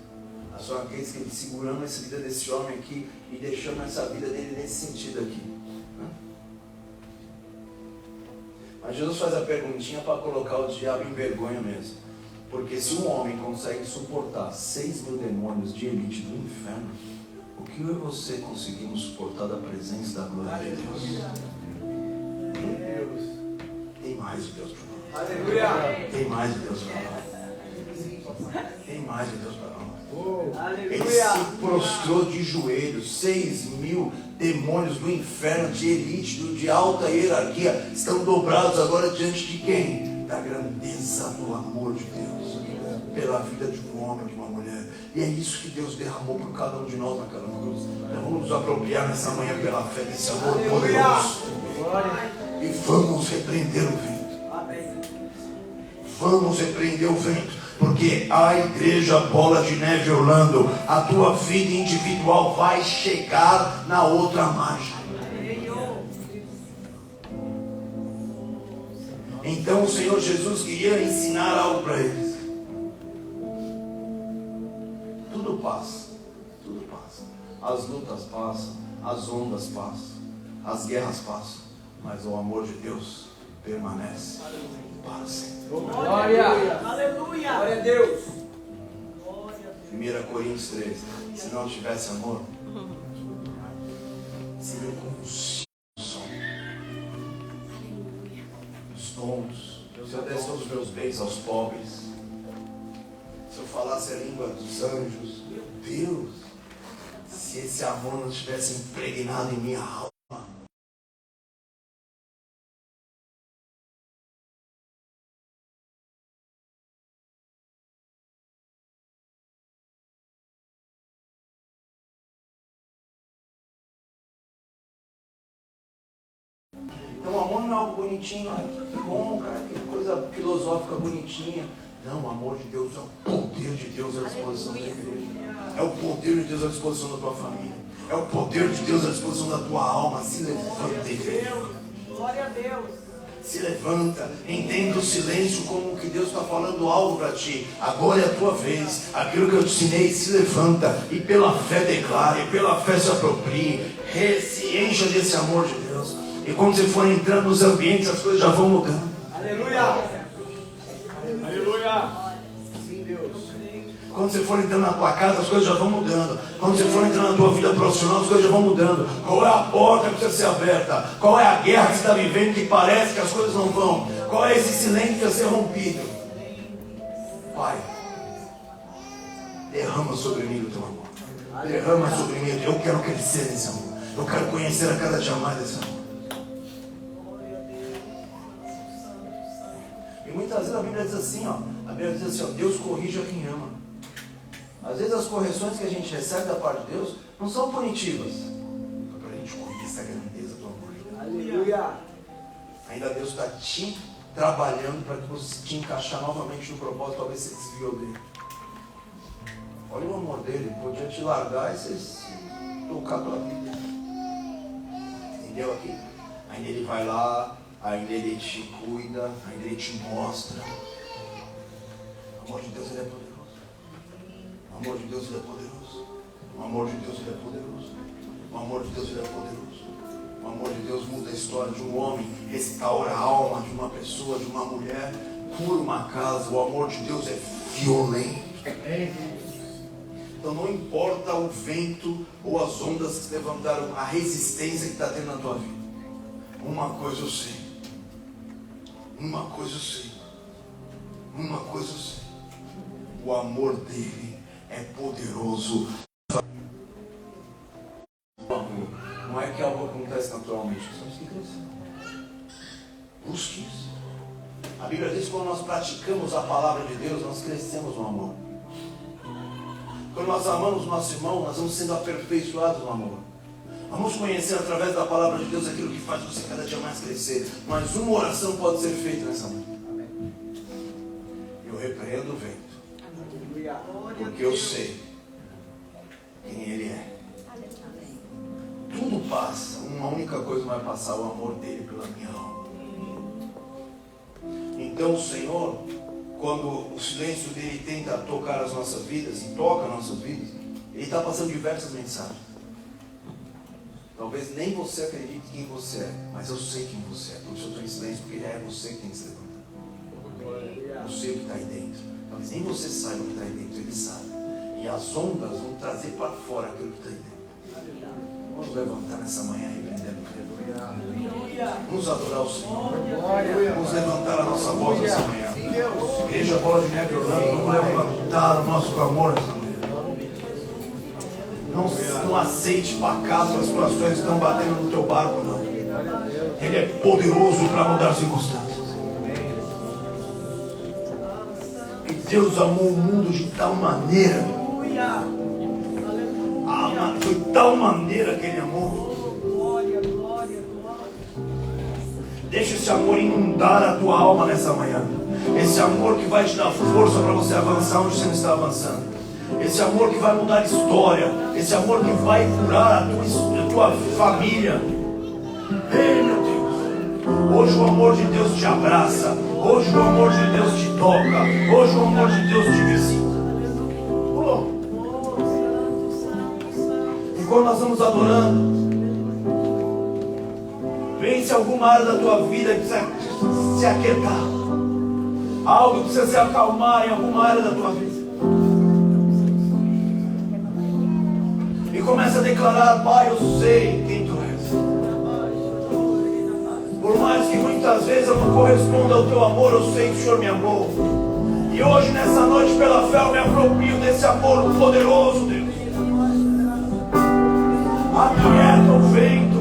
Nós somos aqueles que seguramos essa vida desse homem aqui e deixamos essa vida dele nesse sentido aqui. Mas Jesus faz a perguntinha para colocar o diabo em vergonha mesmo. Porque se um homem consegue suportar 6.000 demônios de elite do inferno, o que eu e você conseguimos suportar da presença da glória de Deus? Tem mais de Deus para nós. Aleluia. Tem mais de Deus para nós. Tem mais de Deus para nós. Ele Aleluia. se prostrou de joelhos. 6.000 demônios do inferno de elite, de alta hierarquia, estão dobrados agora diante de quem? Da grandeza do amor de Deus, pela vida de um homem, de uma mulher. E é isso que Deus derramou por cada um de nós naquela cruz. Então vamos nos apropriar nessa manhã pela fé desse amor poderoso. E vamos repreender o vento. Vamos repreender o vento, porque a igreja Bola de Neve Orlando, a tua vida individual vai chegar na outra margem. Então o Senhor Jesus queria ensinar algo para eles. Tudo passa, tudo passa. As lutas passam, as ondas passam, as guerras passam, mas o amor de Deus permanece para sempre. Glória. Aleluia. Glória a Deus. 1 Coríntios 13. Se não tivesse amor, seria como um som. Os dons. Se eu desse todos os meus bens aos pobres, se eu falasse a língua dos anjos, meu Deus, se esse amor não tivesse impregnado em minha alma. Então o amor não é algo bonitinho, que bom, cara, que coisa filosófica bonitinha. Não, o amor de Deus é o poder de Deus à disposição da igreja. É o poder de Deus à disposição da tua família. É o poder de Deus à disposição da tua alma. Se levanta, igreja. Glória a Deus. Se levanta, entenda o silêncio como que Deus está falando algo para ti. Agora é a tua vez. Aquilo que eu te ensinei, se levanta e pela fé declare, pela fé se aproprie, se encha desse amor de Deus. E quando você for entrando nos ambientes, as coisas já vão mudando. Aleluia. Aleluia. Sim, Deus. Quando você for entrando na tua casa, as coisas já vão mudando. Quando você for entrando na tua vida profissional, as coisas já vão mudando. Qual é a porta que precisa ser aberta? Qual é a guerra que você está vivendo que parece que as coisas não vão? Qual é esse silêncio que precisa ser rompido? Pai, derrama sobre mim o teu amor. Derrama sobre mim. Eu quero crescer nesse amor. Eu quero conhecer a cada dia mais desse amor. E muitas vezes a Bíblia diz assim, ó. A Bíblia diz assim, ó, Deus corrige a quem ama. Às vezes as correções que a gente recebe da parte de Deus não são punitivas. É para a gente conhecer a grandeza do amor. Aleluia. Ainda Deus está te trabalhando para que você te encaixar novamente no propósito, talvez você desviou dele. Olha o amor dele, podia te largar e você se tocar pela vida. Entendeu aqui? Ainda ele vai lá, ainda ele te cuida, ainda ele te mostra. O amor de Deus ele é poderoso. O amor de Deus ele é poderoso. O amor de Deus ele é poderoso. O amor de Deus ele é poderoso. O amor de Deus muda a história de um homem, restaura a alma de uma pessoa, de uma mulher, cura uma casa. O amor de Deus é violento. Então não importa o vento ou as ondas que se levantaram, a resistência que está tendo na tua vida. Uma coisa eu sei. Uma coisa eu sei. Uma coisa eu sei. O amor dele é poderoso. Não é que algo acontece naturalmente, nós temos que crescer. Busque isso. A Bíblia diz que quando nós praticamos a palavra de Deus, nós crescemos no amor. Quando nós amamos o nosso irmão, nós vamos sendo aperfeiçoados no amor. Vamos conhecer através da palavra de Deus aquilo que faz você cada dia mais crescer. Mas uma oração pode ser feita nessa manhã. Eu repreendo o vento, porque eu sei quem ele é. Tudo passa, uma única coisa vai passar: o amor dele pela minha alma. Então o Senhor, quando o silêncio dele tenta tocar as nossas vidas, e toca as nossas vidas, ele está passando diversas mensagens. Talvez nem você acredite quem você é, mas eu sei quem você é. Por isso eu estou em silêncio, porque é você que tem que se levantar. Eu sei o que está aí dentro. Talvez nem você saiba o que está aí dentro, ele sabe. E as ondas vão trazer para fora aquilo que está aí dentro. Vamos levantar nessa manhã e repreendendo o Deus. Vamos adorar o Senhor. Vamos levantar a nossa voz nessa manhã. Igreja Bola de Neve Orlando, vamos levantar o nosso clamor nessa manhã. Não aceite pacato as situações que estão batendo no teu barco, não. Ele é poderoso para mudar circunstâncias. E Deus amou o mundo de tal maneira. Foi tal maneira que ele amou. Deixa esse amor inundar a tua alma nessa manhã. Esse amor que vai te dar força para você avançar onde você não está avançando. Esse amor que vai mudar a história. Esse amor que vai curar a tua família. Ei, meu Deus. Hoje o amor de Deus te abraça. Hoje o amor de Deus te toca. Hoje o amor de Deus te visita. E quando nós vamos adorando, vence alguma área da tua vida que precisa se aquietar. Algo que precisa se acalmar em alguma área da tua vida. E começa a declarar: Pai, eu sei quem Tu és. Por mais que muitas vezes eu não corresponda ao Teu amor, eu sei que o Senhor me amou. E hoje, nessa noite, pela fé, eu me aproprio desse amor poderoso, Deus. Aquieta o vento.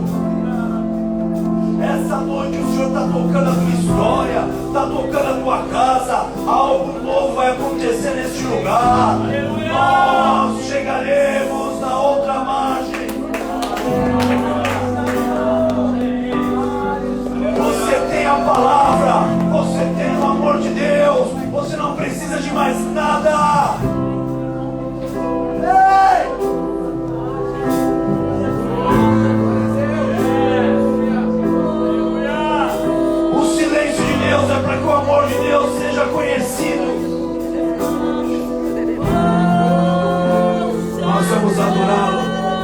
Essa noite o Senhor está tocando a tua história, está tocando a tua casa. Algo novo vai acontecer neste lugar. Nós chegaremos na outra margem. Você tem a palavra, você tem o amor de Deus. Você não precisa mais nada. Ei! O silêncio de Deus é para que o amor de Deus seja conhecido. Nós vamos adorá-lo.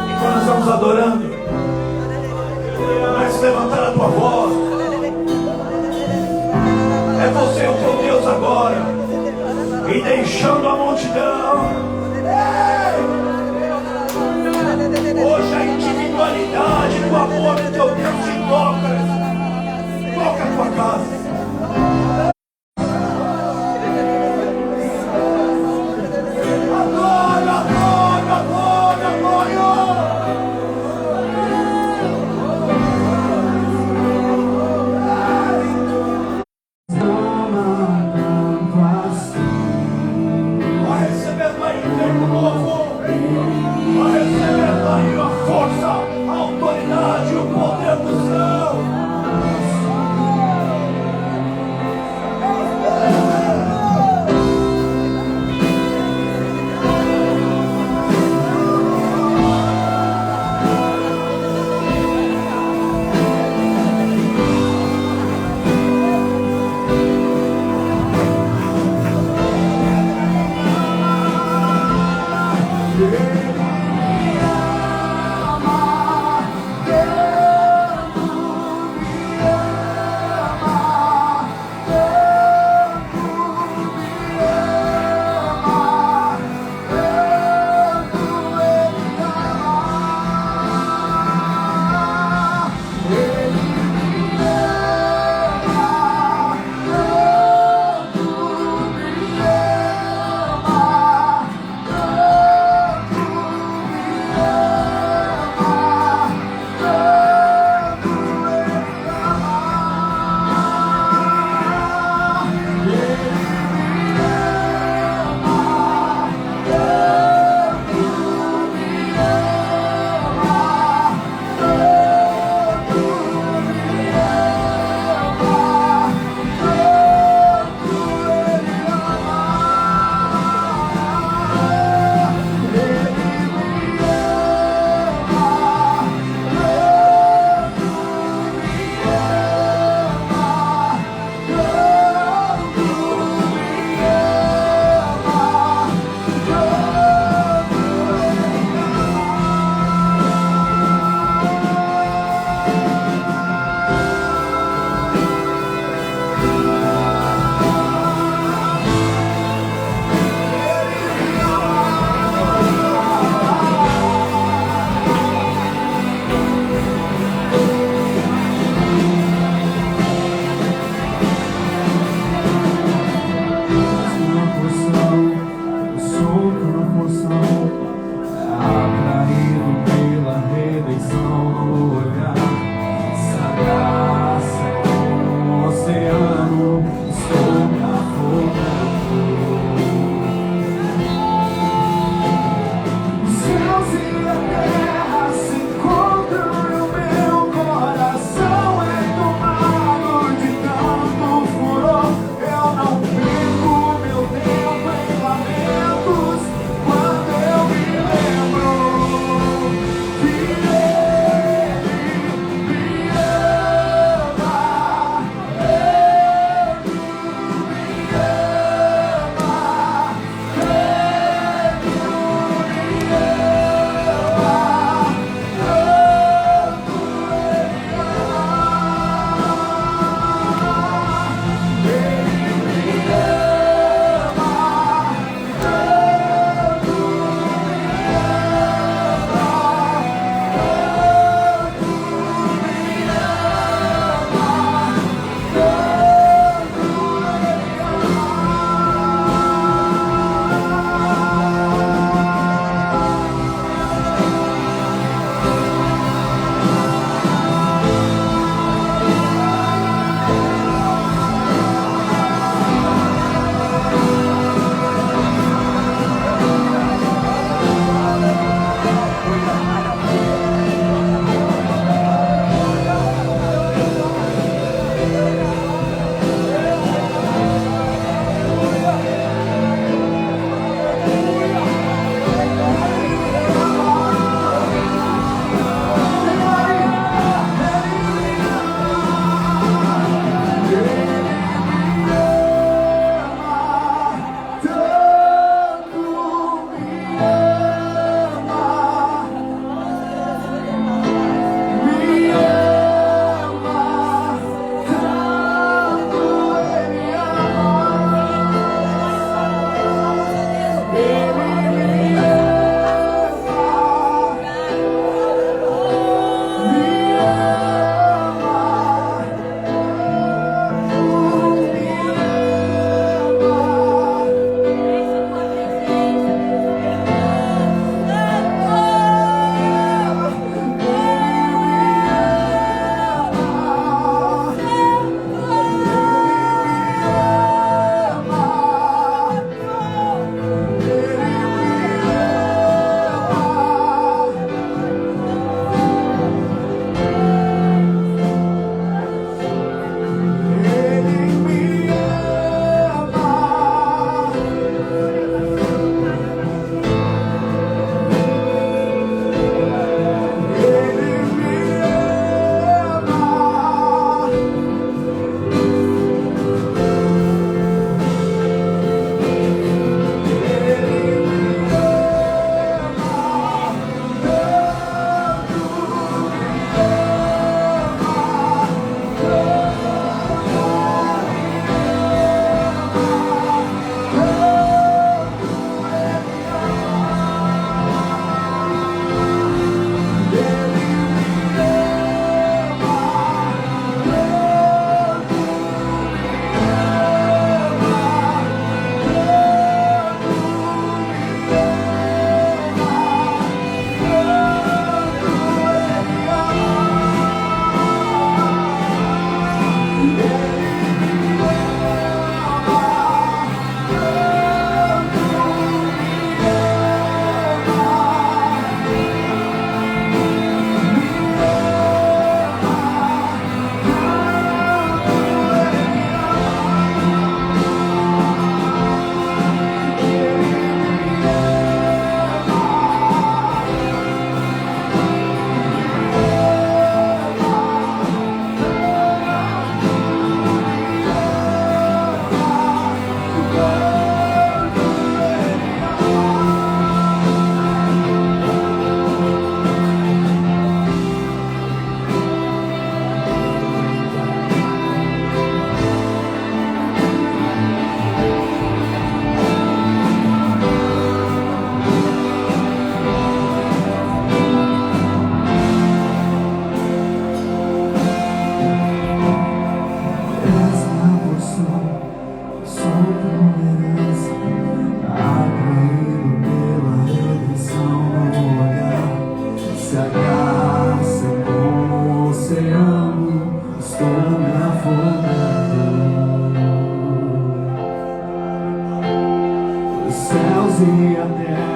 E quando nós estamos adorando, comece a levantar a tua voz. É você o teu Deus agora. E deixando a multidão. Hoje a individualidade do amor do teu Deus te toca. Toca a tua casa. Adora, adora, adora, adora. Vai recebendo aí o tempo novo. Vai recebendo aí a força, a autoridade, o poder do céu. descer até